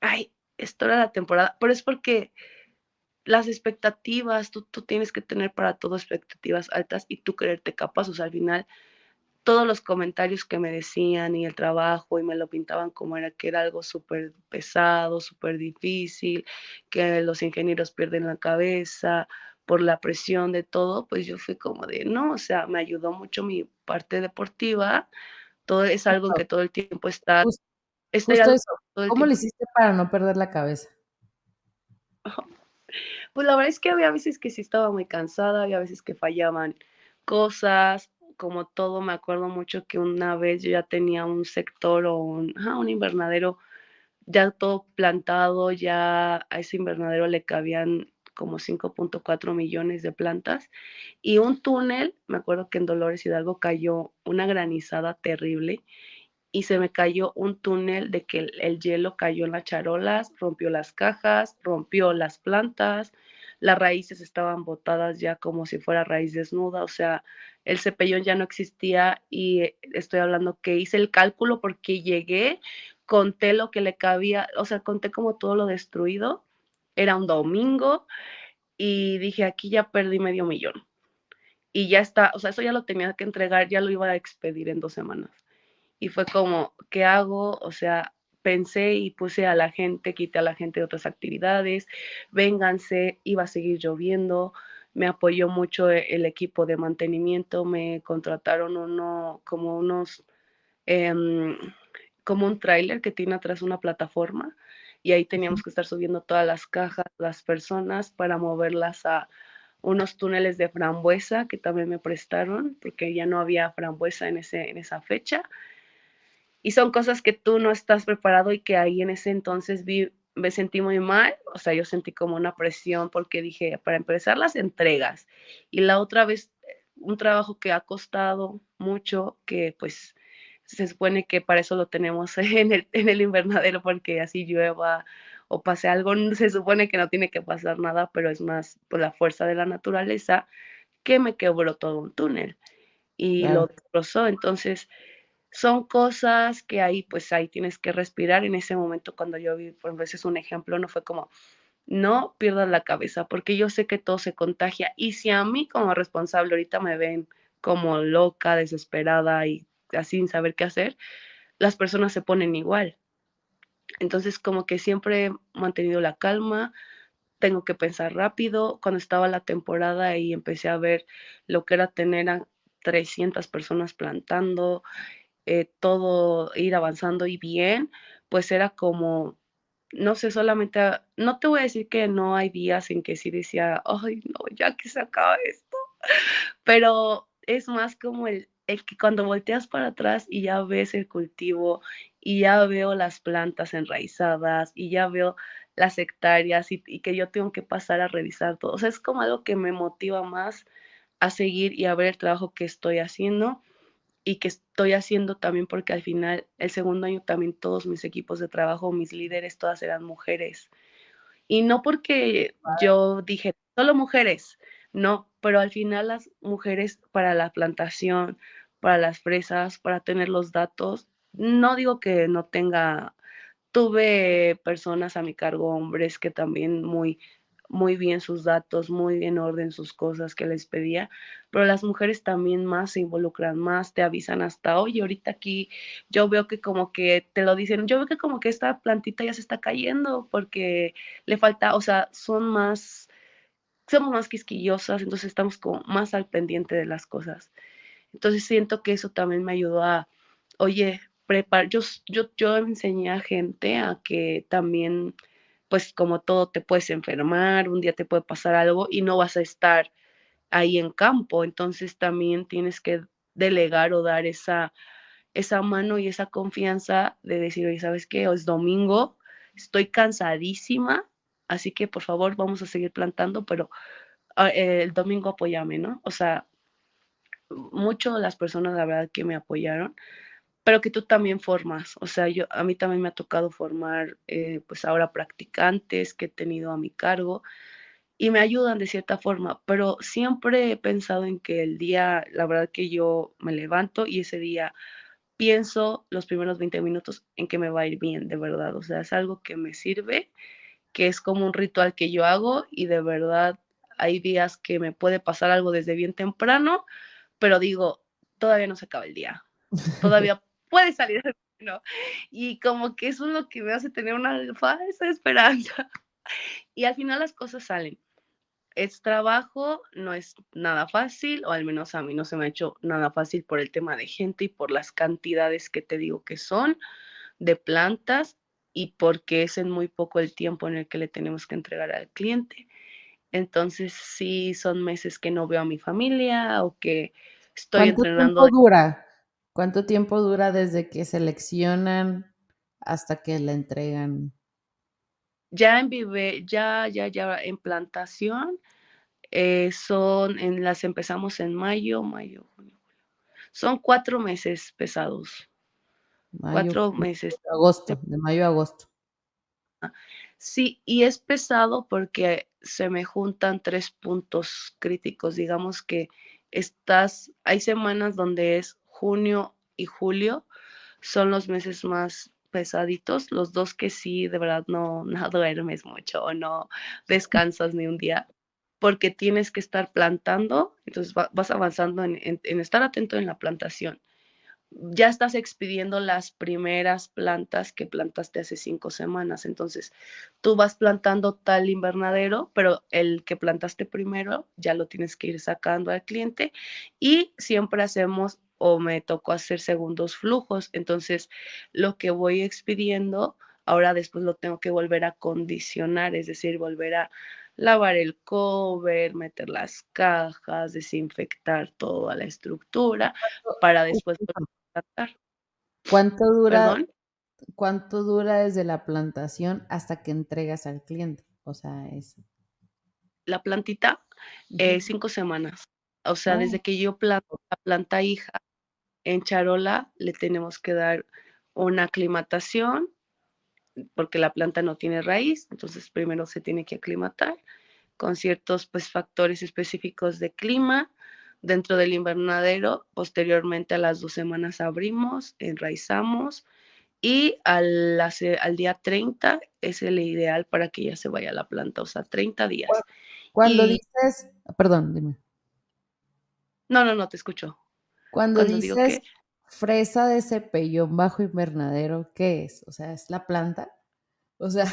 "Ay, esto era la temporada", pero es porque las expectativas, tú tienes que tener para todo expectativas altas y tú creerte capaz, o sea, al final, todos los comentarios que me decían y el trabajo, y me lo pintaban como era que era algo súper pesado, súper difícil, que los ingenieros pierden la cabeza por la presión de todo, pues yo fui como de no, o sea, me ayudó mucho mi parte deportiva, todo es algo en Claro, que todo el tiempo está jus estoy justo algo eso. todo el ¿Cómo le tiempo. hiciste para no perder la cabeza? Pues la verdad es que había veces que sí estaba muy cansada, había veces que fallaban cosas, como todo, me acuerdo mucho que una vez yo ya tenía un sector o un invernadero ya todo plantado, ya a ese invernadero le cabían como 5.4 millones de plantas y un túnel, me acuerdo que en Dolores Hidalgo cayó una granizada terrible y se me cayó un túnel de que el hielo cayó en las charolas, rompió las cajas, rompió las plantas, las raíces estaban botadas ya como si fuera raíz desnuda, o sea, el cepellón ya no existía y estoy hablando que hice el cálculo porque llegué, conté lo que le cabía, o sea, conté como todo lo destruido, era un domingo y dije, aquí ya perdí medio millón. Y ya está, o sea, eso ya lo tenía que entregar, ya lo iba a expedir en 2 semanas. Y fue como, ¿qué hago? O sea, pensé y puse a la gente, quité a la gente de otras actividades, vénganse, iba a seguir lloviendo, me apoyó mucho el equipo de mantenimiento, me contrataron como unos, em, como un tráiler que tiene atrás una plataforma y ahí Ujú. teníamos que estar subiendo todas las cajas, las personas para moverlas a unos túneles de frambuesa que también me prestaron, porque ya no había frambuesa en esa fecha y son cosas que tú no estás preparado y que ahí en ese entonces me sentí muy mal, o sea, yo sentí como una presión porque dije, para empezar las entregas y la otra vez un trabajo que ha costado mucho, que pues se supone que para eso lo tenemos en el invernadero porque así llueva o pase algo, se supone que no tiene que pasar nada, pero es más por la fuerza de la naturaleza que me quebró todo un túnel y lo Claro. destrozó. Entonces, son cosas que ahí, pues, ahí tienes que respirar. En ese momento, cuando yo vi, por ejemplo, ese es un ejemplo, no fue como: "No pierdas la cabeza", porque yo sé que todo se contagia, y si a mí como responsable ahorita me ven como loca, desesperada y así sin saber qué hacer, las personas se ponen igual. Entonces, como que siempre he mantenido la calma, tengo que pensar rápido. Cuando estaba la temporada y empecé a ver lo que era tener a 300 personas plantando, todo ir avanzando y bien, pues era como no sé, solamente, no te voy a decir que no hay días en que sí decía, ay, no, ya que se acaba esto, pero es más como el que cuando volteas para atrás y ya ves el cultivo y ya veo las plantas enraizadas y ya veo las hectáreas y que yo tengo que pasar a revisar todo. O sea, es como algo que me motiva más a seguir y a ver el trabajo que estoy haciendo y que estoy haciendo también porque al final, el segundo año también todos mis equipos de trabajo, mis líderes, todas eran mujeres. Y no porque yo dije, solo mujeres, no, pero al final las mujeres para la plantación, para las fresas, para tener los datos, no digo que no tenga. Tuve personas a mi cargo, hombres, que también muy bien sus datos, muy en orden sus cosas que les pedía, pero las mujeres también más se involucran más, te avisan hasta, oye, ahorita aquí yo veo que como que te lo dicen, yo veo que como que esta plantita ya se está cayendo porque le falta, o sea, somos más quisquillosas, entonces estamos como más al pendiente de las cosas. Entonces siento que eso también me ayudó a, oye, yo enseñé a gente a que también, pues como todo, te puedes enfermar, un día te puede pasar algo y no vas a estar ahí en campo, entonces también tienes que delegar o dar esa mano y esa confianza de decir, oye, ¿sabes qué? Hoy es domingo, estoy cansadísima, así que por favor vamos a seguir plantando, pero el domingo apóyame, ¿no? O sea, mucho las personas, la verdad, que me apoyaron, pero que tú también formas. O sea, a mí también me ha tocado formar, pues ahora practicantes que he tenido a mi cargo y me ayudan de cierta forma, pero siempre he pensado en que el día, la verdad que yo me levanto y ese día pienso los primeros 20 minutos en que me va a ir bien, de verdad. O sea, es algo que me sirve, que es como un ritual que yo hago y de verdad hay días que me puede pasar algo desde bien temprano, pero digo, todavía no se acaba el día, todavía puede salir algo, ¿no? Y como que eso es lo que me hace tener una falsa esperanza. Y al final las cosas salen. Es trabajo, no es nada fácil, o al menos a mí no se me ha hecho nada fácil por el tema de gente y por las cantidades que te digo que son de plantas y porque es en muy poco el tiempo en el que le tenemos que entregar al cliente. Entonces sí son meses que no veo a mi familia o que estoy ¿Cuánto entrenando. tiempo dura? ¿Cuánto tiempo dura desde que seleccionan hasta que la entregan? Ya en ya en plantación, las empezamos en mayo, junio. Son 4 meses pesados, Mayo, 4 meses. agosto, de mayo a agosto. Sí, y es pesado porque se me juntan 3 puntos críticos. Digamos que hay semanas donde es junio y julio, son los meses más pesaditos, los dos que sí, de verdad no duermes mucho o no descansas ni un día, porque tienes que estar plantando, entonces vas avanzando en estar atento en la plantación. Ya estás expidiendo las primeras plantas que plantaste hace 5 semanas. Entonces, tú vas plantando tal invernadero, pero el que plantaste primero ya lo tienes que ir sacando al cliente y siempre hacemos o me tocó hacer segundos flujos. Entonces, lo que voy expidiendo, ahora después lo tengo que volver a condicionar, es decir, volver a lavar el cover, meter las cajas, desinfectar toda la estructura para después tratar. ¿Cuánto dura, ¿Perdón? cuánto dura desde la plantación hasta que entregas al cliente? O sea, es. La plantita, Ujú. 5 semanas. O sea, Oh, desde que yo planto la planta hija en charola, le tenemos que dar una aclimatación, porque la planta no tiene raíz, entonces primero se tiene que aclimatar con ciertos pues factores específicos de clima dentro del invernadero. Posteriormente a las 2 semanas abrimos, enraizamos y al día 30 es el ideal para que ya se vaya la planta, o sea, 30 cua- días. Cuando Y dices, perdón, dime. no, te escucho. Cuando Cuando digo dices que fresa de cepellón bajo invernadero, ¿qué es? O sea, ¿es la planta? O sea,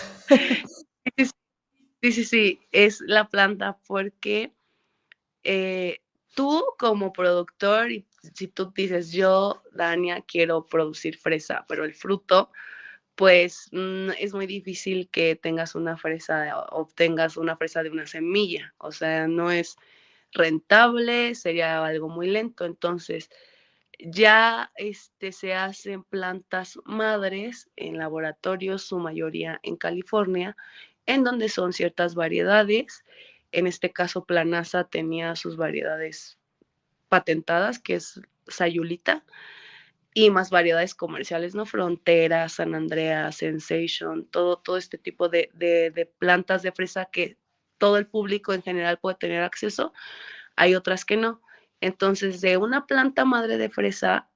sí, sí, sí, sí, es la planta porque eh, tú como productor, y si tú dices, yo, Dania, quiero producir fresa, pero el fruto pues es muy difícil que tengas una fresa o obtengas una fresa de una semilla, o sea, no es rentable, sería algo muy lento. Entonces, ya se hacen plantas madres en laboratorios, su mayoría en California, en donde son ciertas variedades. En este caso, Planasa tenía sus variedades patentadas, que es Sayulita, y más variedades comerciales, ¿no? Frontera, San Andreas, Sensation, todo este tipo de plantas de fresa que todo el público en general puede tener acceso. Hay otras que no. Entonces, de una planta madre de fresa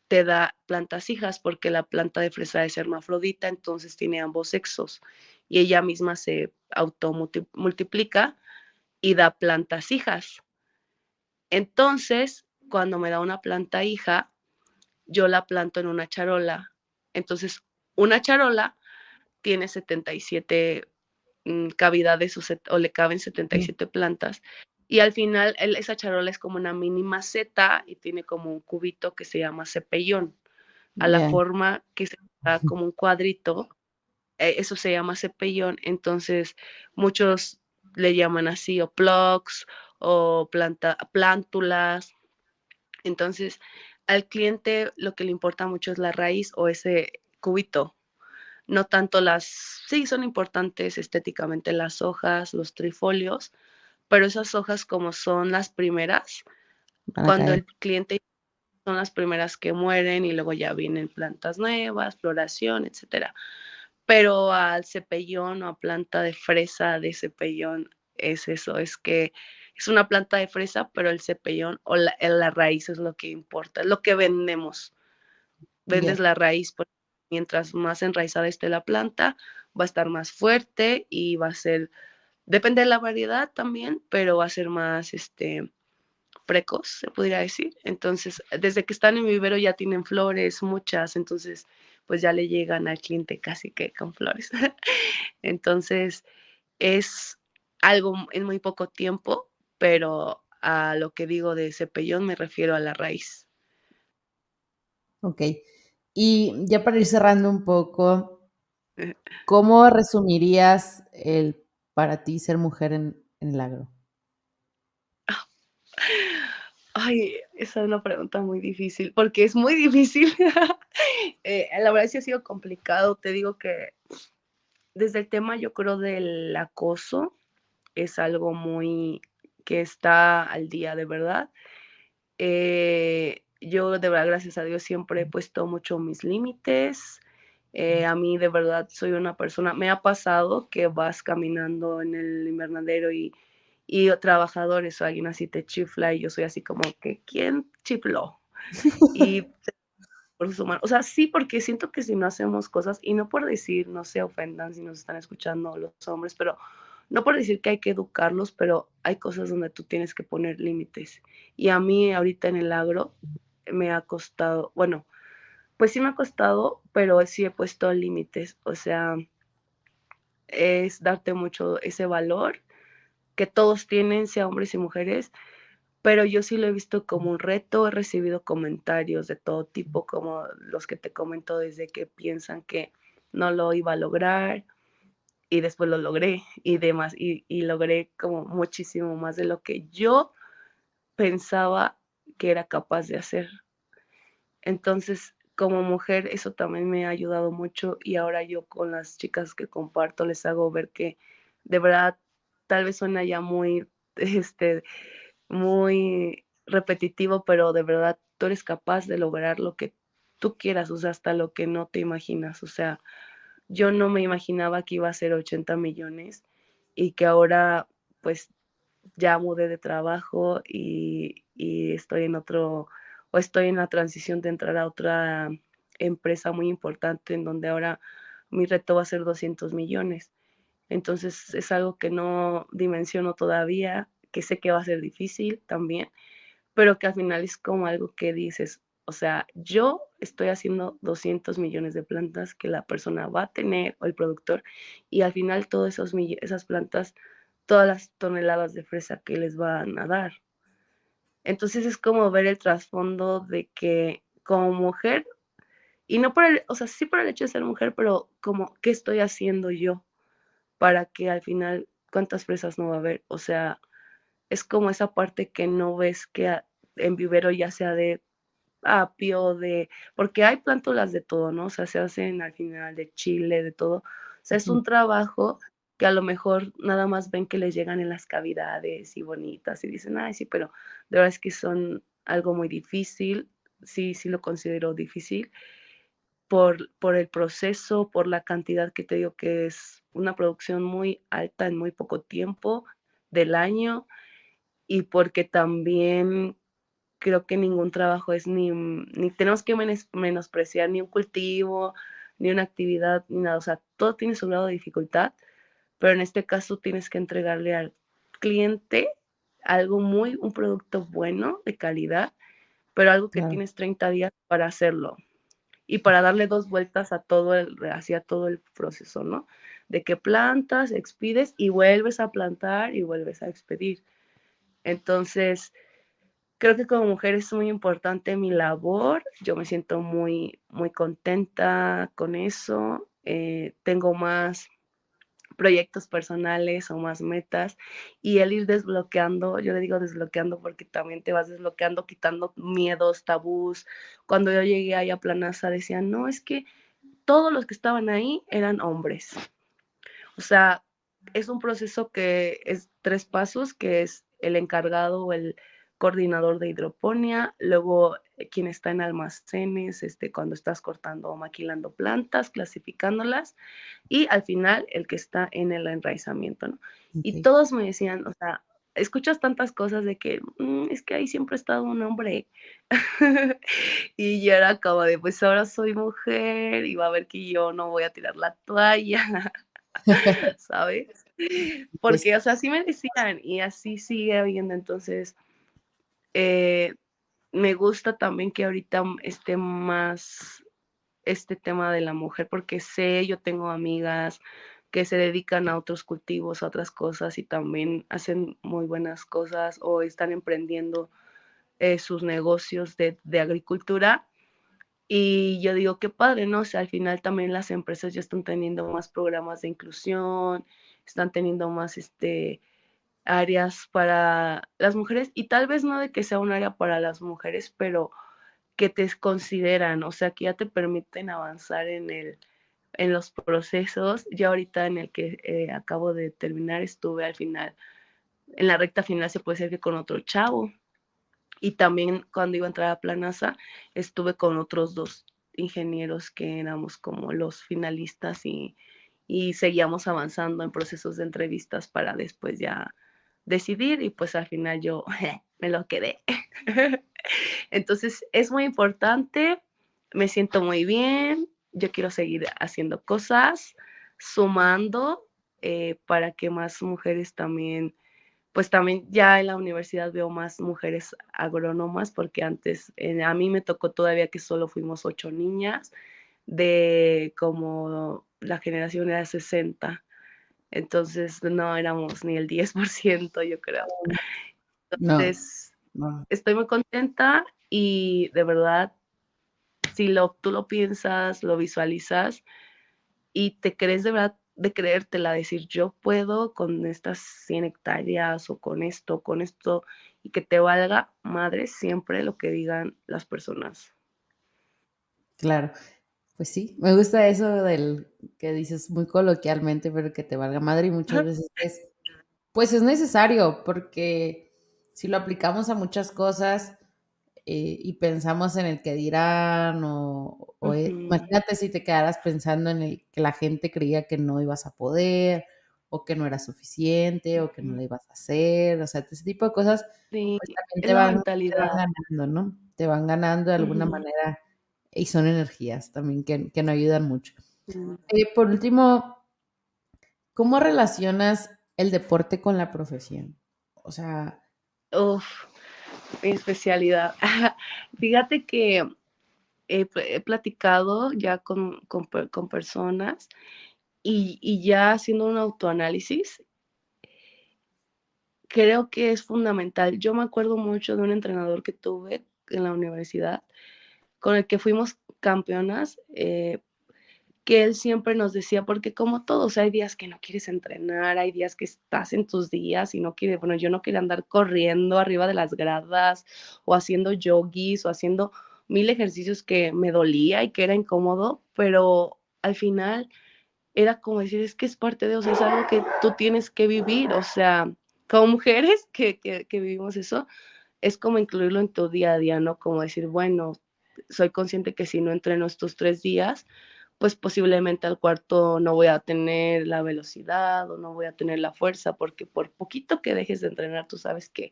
te da plantas hijas porque la planta de fresa es hermafrodita, entonces tiene ambos sexos y ella misma se automultiplica y da plantas hijas. Entonces, cuando me da una planta hija, yo la planto en una charola. Entonces, una charola tiene 77 cavidades o le caben Sí, 77 plantas. Y al final esa charola es como una mini maceta y tiene como un cubito que se llama cepellón. A la ya, forma que se da como un cuadrito, eso se llama cepellón. Entonces muchos le llaman así o plugs o plántulas. Entonces al cliente lo que le importa mucho es la raíz o ese cubito, no tanto sí son importantes estéticamente las hojas, los trifolios, pero esas hojas como son las primeras, van a cuando caer. el cliente son las primeras que mueren y luego ya vienen plantas nuevas, floración, etcétera. Pero al cepellón o a planta de fresa de cepellón es eso, es que es una planta de fresa, pero el cepellón o la raíz es lo que importa, es lo que vendemos. Ya, Vendes la raíz, porque mientras más enraizada esté la planta, va a estar más fuerte y va a ser, depende de la variedad también, pero va a ser más precoz, se podría decir. Entonces, desde que están en vivero ya tienen flores, muchas, entonces pues ya le llegan al cliente casi que con flores. Entonces, es algo en muy poco tiempo, pero a lo que digo de cepellón me refiero a la raíz. ok. Y ya para ir cerrando un poco, ¿cómo resumirías el para ti ser mujer en el agro? Ay, esa es una pregunta muy difícil, porque es muy difícil. La verdad sí ha sido complicado. Te digo que desde el tema, yo creo, del acoso, es algo muy que está al día, de verdad. Yo, de verdad, gracias a Dios, siempre he puesto mucho mis límites. A mí, de verdad, soy una persona, me ha pasado que vas caminando en el invernadero y trabajadores o alguien así te chifla y yo soy así como que, ¿quién chifló? Y por sus humanos, o sea, sí, porque siento que si no hacemos cosas, y no por decir, no se ofendan si nos están escuchando los hombres, pero no por decir que hay que educarlos, pero hay cosas donde tú tienes que poner límites. Y a mí ahorita en el agro me ha costado, bueno, pues sí me ha costado, pero sí he puesto límites, o sea, es darte mucho ese valor que todos tienen, sea hombres y mujeres, pero yo sí lo he visto como un reto, he recibido comentarios de todo tipo, como los que te comento desde que piensan que no lo iba a lograr y después lo logré y demás, y logré como muchísimo más de lo que yo pensaba que era capaz de hacer. Entonces, como mujer, eso también me ha ayudado mucho y ahora yo con las chicas que comparto les hago ver que de verdad tal vez suena ya muy, muy repetitivo, pero de verdad tú eres capaz de lograr lo que tú quieras, o sea, hasta lo que no te imaginas. O sea, yo no me imaginaba que iba a ser 80 millones y que ahora pues ya mudé de trabajo y estoy en otro, o estoy en la transición de entrar a otra empresa muy importante en donde ahora mi reto va a ser 200 millones. Entonces es algo que no dimensiono todavía, que sé que va a ser difícil también, pero que al final es como algo que dices, o sea, yo estoy haciendo 200 millones de plantas que la persona va a tener o el productor y al final todas esas plantas, todas las toneladas de fresa que les van a dar. Entonces es como ver el trasfondo de que como mujer Y no por el, o sea, sí por el hecho de ser mujer, pero como, ¿qué estoy haciendo yo para que al final, cuántas fresas no va a haber? O sea, es como esa parte que no ves que en vivero ya sea de apio, de, porque hay plántulas de todo, ¿no? O sea, se hacen al final de chile, de todo. O sea, es Ujú. un trabajo que a lo mejor nada más ven que les llegan en las cavidades y bonitas y dicen, ay, sí, pero de verdad es que son algo muy difícil, sí, sí lo considero difícil por el proceso, por la cantidad que te digo que es una producción muy alta en muy poco tiempo del año y porque también creo que ningún trabajo es ni tenemos que menospreciar ni un cultivo, ni una actividad, ni nada. O sea, todo tiene su grado de dificultad, pero en este caso tienes que entregarle al cliente algo un producto bueno, de calidad, pero algo que Claro, tienes 30 días para hacerlo y para darle dos vueltas a hacia todo el proceso, ¿no? De que plantas, expides y vuelves a plantar y vuelves a expedir. Entonces, creo que como mujer es muy importante mi labor. Yo me siento muy, muy contenta con eso. Tengo más proyectos personales o más metas y el ir desbloqueando, yo le digo desbloqueando porque también te vas desbloqueando, quitando miedos, tabús. Cuando yo llegué ahí a Planaza decían, no, es que todos los que estaban ahí eran hombres. O sea, es un proceso que es 3 pasos, que es el encargado o el coordinador de hidroponía, luego quien está en almacenes, cuando estás cortando o maquilando plantas, clasificándolas, y al final el que está en el enraizamiento, ¿no? Y okey. todos me decían, o sea, escuchas tantas cosas de que es que ahí siempre ha estado un hombre. Y yo era como de, pues ahora soy mujer y va a ver que yo no voy a tirar la toalla. ¿Sabes? Pues, Porque, o sea, así me decían y así sigue habiendo. Entonces, eh, me gusta también que ahorita esté más este tema de la mujer, porque sé, yo tengo amigas que se dedican a otros cultivos, a otras cosas y también hacen muy buenas cosas o están emprendiendo sus negocios de agricultura. Y yo digo, qué padre, ¿no? O sea, al final también las empresas ya están teniendo más programas de inclusión, están teniendo más áreas para las mujeres y tal vez no de que sea un área para las mujeres, pero que te consideran, o sea, que ya te permiten avanzar en los procesos. Ya ahorita en el que acabo de terminar estuve al final, en la recta final se puede decir que con otro chavo y también cuando iba a entrar a Planaza, estuve con otros 2 ingenieros que éramos como los finalistas y seguíamos avanzando en procesos de entrevistas para después ya decidir y pues al final yo me lo quedé. Entonces es muy importante, me siento muy bien, yo quiero seguir haciendo cosas, sumando para que más mujeres también pues también ya en la universidad veo más mujeres agrónomas, porque antes a mí me tocó todavía que solo fuimos 8 niñas, de como la generación era 60, entonces no éramos ni el 10% yo creo. no, Entonces, no, estoy muy contenta y de verdad, si tú lo piensas, lo visualizas, y te crees de verdad de creértela, decir yo puedo con estas 100 hectáreas o con esto y que te valga madre siempre lo que digan las personas. claro. Pues sí, me gusta eso del que dices muy coloquialmente, pero que te valga madre y muchas veces pues es necesario porque si lo aplicamos a muchas cosas y pensamos en el que dirán Ujú, imagínate si te quedaras pensando en el que la gente creía que no ibas a poder o que no era suficiente o que no ujú. lo ibas a hacer, o sea, ese tipo de cosas Sí, pues también es la te van mentalidad. ganando, ¿no? Te van ganando de alguna Ujú, manera y son energías también que no ayudan mucho. mm. Por último, ¿cómo relacionas el deporte con la profesión? O sea, Uf, mi especialidad. Fíjate que he platicado ya con personas y ya haciendo un autoanálisis, creo que es fundamental. Yo me acuerdo mucho de un entrenador que tuve en la universidad, con el que fuimos campeonas, que él siempre nos decía, porque como todos, hay días que no quieres entrenar, hay días que estás en tus días y no quieres, bueno, yo no quería andar corriendo arriba de las gradas o haciendo yogis o haciendo mil ejercicios que me dolía y que era incómodo, pero al final era como decir, es que es parte de, o sea, es algo que tú tienes que vivir, o sea, como mujeres que vivimos eso, es como incluirlo en tu día a día, ¿no? Como decir, bueno, soy consciente que si no entreno estos 3 días, pues posiblemente al cuarto no voy a tener la velocidad o no voy a tener la fuerza, porque por poquito que dejes de entrenar, tú sabes que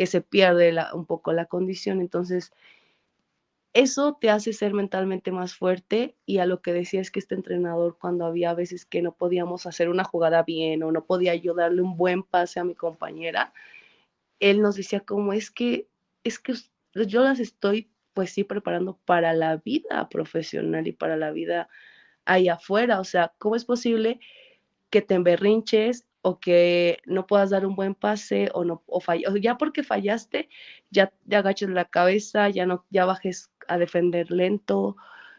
se pierde un poco la condición. Entonces, eso te hace ser mentalmente más fuerte y a lo que decía es que este entrenador, cuando había veces que no podíamos hacer una jugada bien o no podía yo darle un buen pase a mi compañera, él nos decía como es que yo las estoy pues sí preparando para la vida profesional y para la vida allá afuera, o sea, ¿cómo es posible que te emberrinches o que no puedas dar un buen pase o no o ya porque fallaste, ya agaches la cabeza, ya no ya bajes a defender lento,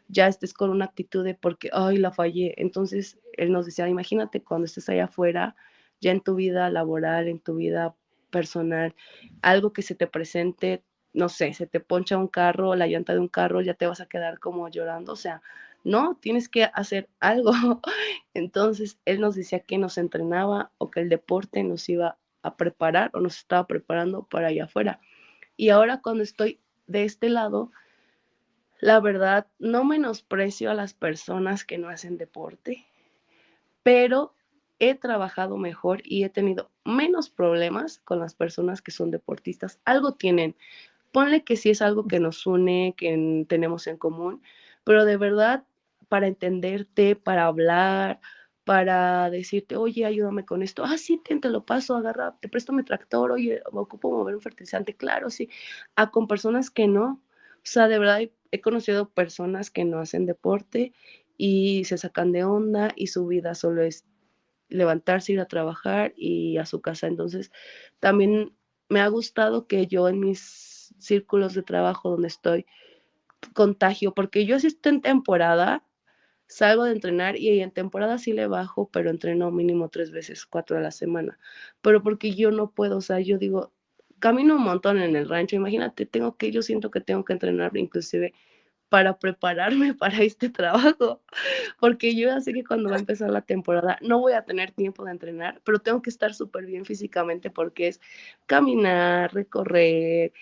ya estés con una actitud de porque ay, la fallé? Entonces, él nos decía, imagínate cuando estés allá afuera, ya en tu vida laboral, en tu vida personal, algo que se te presente, no sé, se te poncha un carro, la llanta de un carro, ya te vas a quedar como llorando, o sea, no, tienes que hacer algo. Entonces, él nos decía que nos entrenaba o que el deporte nos iba a preparar o nos estaba preparando para allá afuera. Y ahora cuando estoy de este lado, la verdad, no menosprecio a las personas que no hacen deporte, pero he trabajado mejor y he tenido menos problemas con las personas que son deportistas. Algo tienen. Ponle que sí es algo que nos une, que tenemos en común, pero de verdad, para entenderte, para hablar, para decirte, oye, ayúdame con esto, ah, sí, te lo paso, agarra, te presto mi tractor, oye, me ocupo mover un fertilizante, claro, sí, con personas que no, o sea, de verdad he conocido personas que no hacen deporte y se sacan de onda y su vida solo es levantarse, ir a trabajar y a su casa. Entonces, también me ha gustado que yo en mis círculos de trabajo donde estoy contagio, porque yo sí estoy en temporada, salgo de entrenar y en temporada sí le bajo, pero entreno mínimo 3 veces, 4 a la semana. Pero porque yo no puedo, o sea, yo digo, camino un montón en el rancho, imagínate, yo siento que tengo que entrenar inclusive para prepararme para este trabajo, porque yo ya sé que cuando va a empezar la temporada no voy a tener tiempo de entrenar, pero tengo que estar súper bien físicamente porque es caminar, recorrer,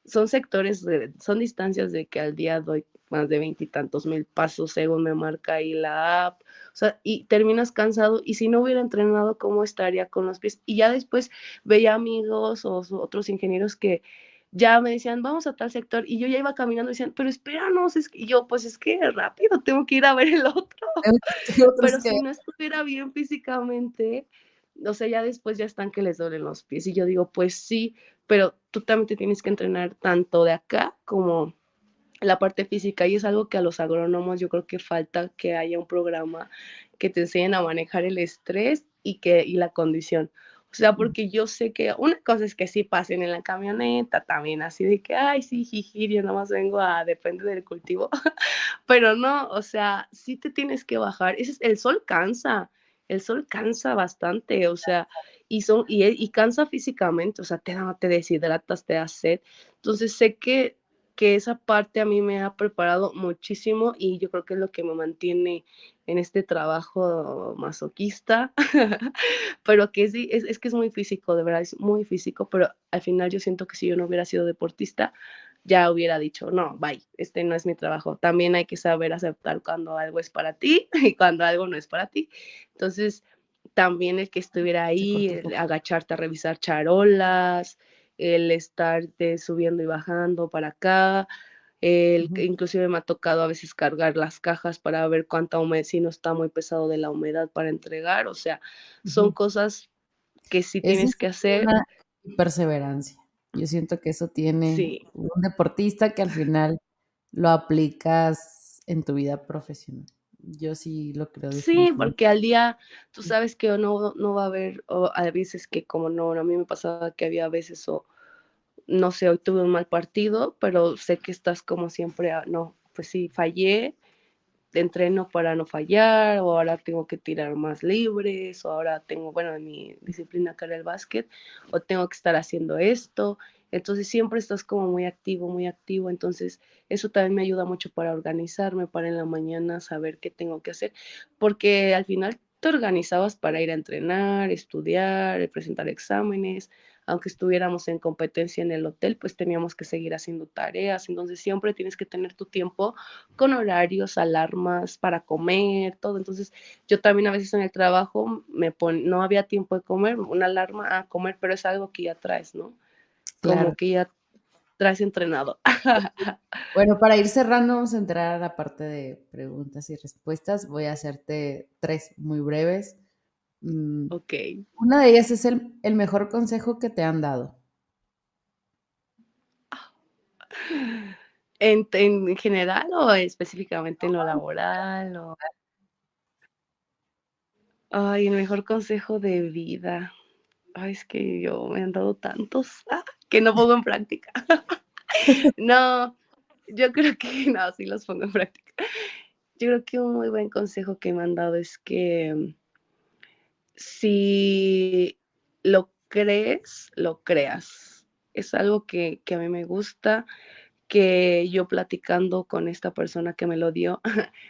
son distancias de que al día doy más de 20 y tantos mil pasos según me marca ahí la app, o sea, y terminas cansado y si no hubiera entrenado, ¿cómo estaría con los pies? Y ya después veía amigos o otros ingenieros que ya me decían, vamos a tal sector, y yo ya iba caminando y decían, pero espéranos, y yo, pues es que rápido, tengo que ir a ver el otro, Otros pero que si no estuviera bien físicamente, o sea, ya después ya están que les duelen los pies, y yo digo, pues sí, pero tú también te tienes que entrenar tanto de acá como la parte física, y es algo que a los agrónomos yo creo que falta que haya un programa que te enseñen a manejar el estrés y la condición. O sea, porque yo sé que una cosa es que sí pasen en la camioneta también, así de que, ay, sí, jiji, yo nada más vengo a depende del cultivo, pero no, o sea, sí te tienes que bajar. El sol cansa bastante, o sea, y cansa físicamente, o sea, te deshidratas, te da sed. Entonces sé que esa parte a mí me ha preparado muchísimo y yo creo que es lo que me mantiene en este trabajo masoquista, pero que sí, es que es muy físico, de verdad, es muy físico, pero al final yo siento que si yo no hubiera sido deportista, ya hubiera dicho, no, bye, este no es mi trabajo. También hay que saber aceptar cuando algo es para ti y cuando algo no es para ti. Entonces, también el que estuviera se ahí, cortó un el poco. agacharte a revisar charolas, el estarte subiendo y bajando para acá, el que Ujú. inclusive me ha tocado a veces cargar las cajas para ver cuánta humedad, si no está muy pesado de la humedad para entregar, o sea, son Ujú. cosas que sí Es tienes que hacer. disciplina y perseverancia. Yo siento que eso tiene Sí, un deportista que al final lo aplicas en tu vida profesional. Yo sí lo creo sí, definitivamente. porque al día tú sabes que no va a haber, o a veces que como no, a mí me pasaba que había veces o no sé, hoy tuve un mal partido, pero sé que estás como siempre, no, pues sí, fallé, entreno para no fallar, o ahora tengo que tirar más libres, o ahora tengo, bueno, en mi disciplina que era el básquet, o tengo que estar haciendo esto. Entonces siempre estás como muy activo. Entonces eso también me ayuda mucho para organizarme, para en la mañana saber qué tengo que hacer, porque al final te organizabas para ir a entrenar, estudiar, presentar exámenes. Aunque estuviéramos en competencia en el hotel, pues teníamos que seguir haciendo tareas. Entonces siempre tienes que tener tu tiempo con horarios, alarmas para comer, todo. Entonces, yo también a veces en el trabajo no había tiempo de comer, una alarma a comer, pero es algo que ya traes, ¿no? Claro. Como que ya traes entrenado. Bueno, para ir cerrando, vamos a entrar a la parte de preguntas y respuestas. Voy a hacerte 3 muy breves. Ok. Una de ellas es el mejor consejo que te han dado. ¿En general o específicamente en lo laboral? Ay, el mejor consejo de vida. Ay, es que yo me han dado tantos que no pongo en práctica. No, yo creo que no, sí los pongo en práctica. Yo creo que un muy buen consejo que me han dado es que si lo crees, lo creas. Es algo que a mí me gusta, que yo platicando con esta persona que me lo dio,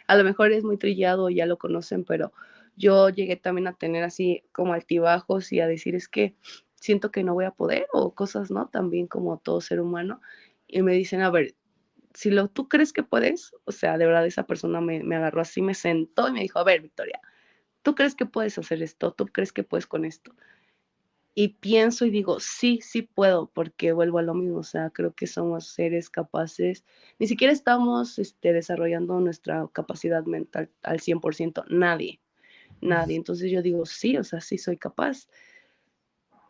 a lo mejor es muy trillado, ya lo conocen, pero yo llegué también a tener así como altibajos y a decir es que siento que no voy a poder o cosas, ¿no? También como todo ser humano. Y me dicen, a ver, si tú crees que puedes, o sea, de verdad esa persona me agarró así, me sentó y me dijo, a ver, Victoria, ¿tú crees que puedes hacer esto? ¿Tú crees que puedes con esto? Y pienso y digo, sí, sí puedo, porque vuelvo a lo mismo, o sea, creo que somos seres capaces, ni siquiera estamos desarrollando nuestra capacidad mental al 100%, nadie, nadie. Entonces yo digo, sí, o sea, sí soy capaz,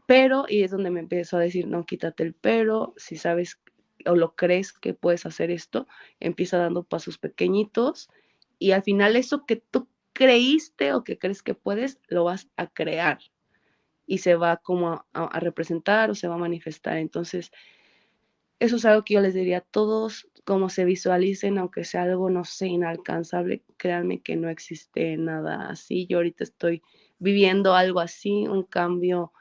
pero, y es donde me empiezo a decir, no, quítate el pero, si sabes o lo crees que puedes hacer esto, empieza dando pasos pequeñitos y al final eso que tú creíste o que crees que puedes, lo vas a crear y se va como a representar o se va a manifestar. Entonces, eso es algo que yo les diría a todos, como se visualicen, aunque sea algo, no sé, inalcanzable, créanme que no existe nada así. Yo ahorita estoy viviendo algo así, un cambio,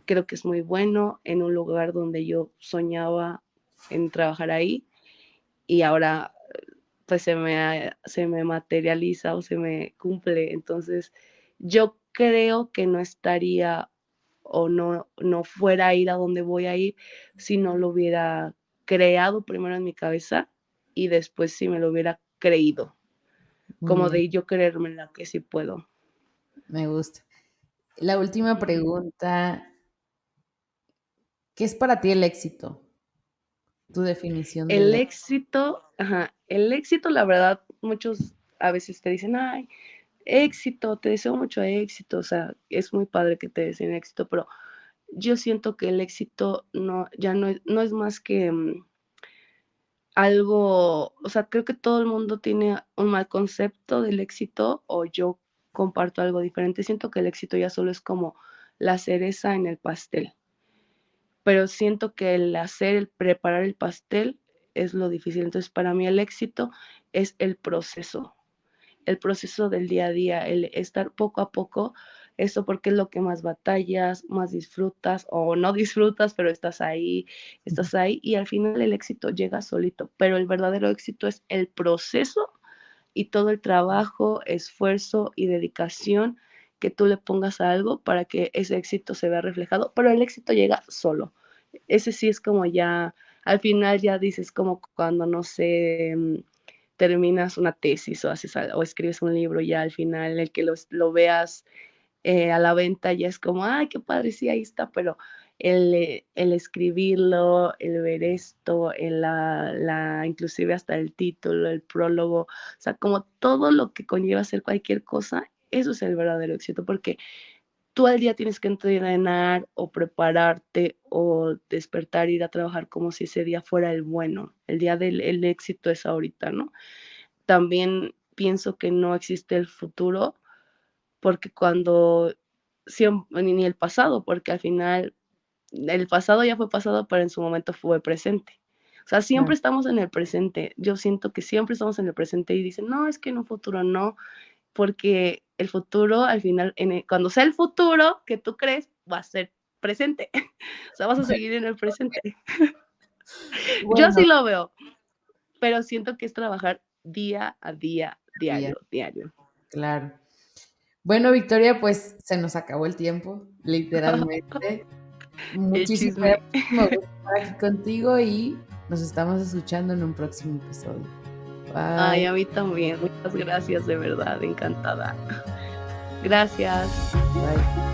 creo que es muy bueno en un lugar donde yo soñaba en trabajar ahí y ahora pues se me materializa o se me cumple. Entonces, yo creo que no estaría o no fuera a ir a donde voy a ir si no lo hubiera creado primero en mi cabeza y después si me lo hubiera creído, Muy como bien, de yo creérmela que sí puedo. me gusta. La última Ujú. pregunta, ¿qué es para ti el éxito? Tu definición del El éxito. éxito, ajá, el éxito, la verdad, muchos a veces te dicen, ay, éxito, te deseo mucho éxito, o sea, es muy padre que te deseen éxito, pero yo siento que el éxito no, ya no es más que algo, o sea, creo que todo el mundo tiene un mal concepto del éxito o yo comparto algo diferente. Siento que el éxito ya solo es como la cereza en el pastel, pero siento que el hacer, el preparar el pastel es lo difícil. Entonces, para mí el éxito es el proceso del día a día, el estar poco a poco, eso porque es lo que más batallas, más disfrutas o no disfrutas, pero estás ahí y al final el éxito llega solito, pero el verdadero éxito es el proceso y todo el trabajo, esfuerzo y dedicación que tú le pongas a algo para que ese éxito se vea reflejado, pero el éxito llega solo. Ese sí es como ya, al final ya dices como cuando, no sé, terminas una tesis o haces o escribes un libro, ya al final el que lo veas a la venta ya es como, ay, qué padre, sí, ahí está, pero el escribirlo, el ver esto, inclusive hasta el título, el prólogo, o sea, como todo lo que conlleva hacer cualquier cosa, eso es el verdadero éxito, porque tú al día tienes que entrenar o prepararte o despertar, ir a trabajar como si ese día fuera el bueno, el día del el éxito es ahorita, ¿no? También pienso que no existe el futuro, porque cuando ni el pasado, porque al final el pasado ya fue pasado, pero en su momento fue presente. O sea, siempre Claro. estamos en el presente. Yo siento que siempre estamos en el presente y dicen, no, es que en un futuro no, porque el futuro al final, cuando sea el futuro que tú crees, va a ser presente. O sea, vas a seguir en el presente. Yo Bueno, así lo veo, pero siento que es trabajar día a día, bien, diario. claro. Bueno, Victoria, pues se nos acabó el tiempo, literalmente. El Muchísimo, me da chisme. muchísimo gusto estar aquí contigo y nos estamos escuchando en un próximo episodio. Ay, Bye. a mí también. Muchas gracias, de verdad, encantada. Gracias. Bye.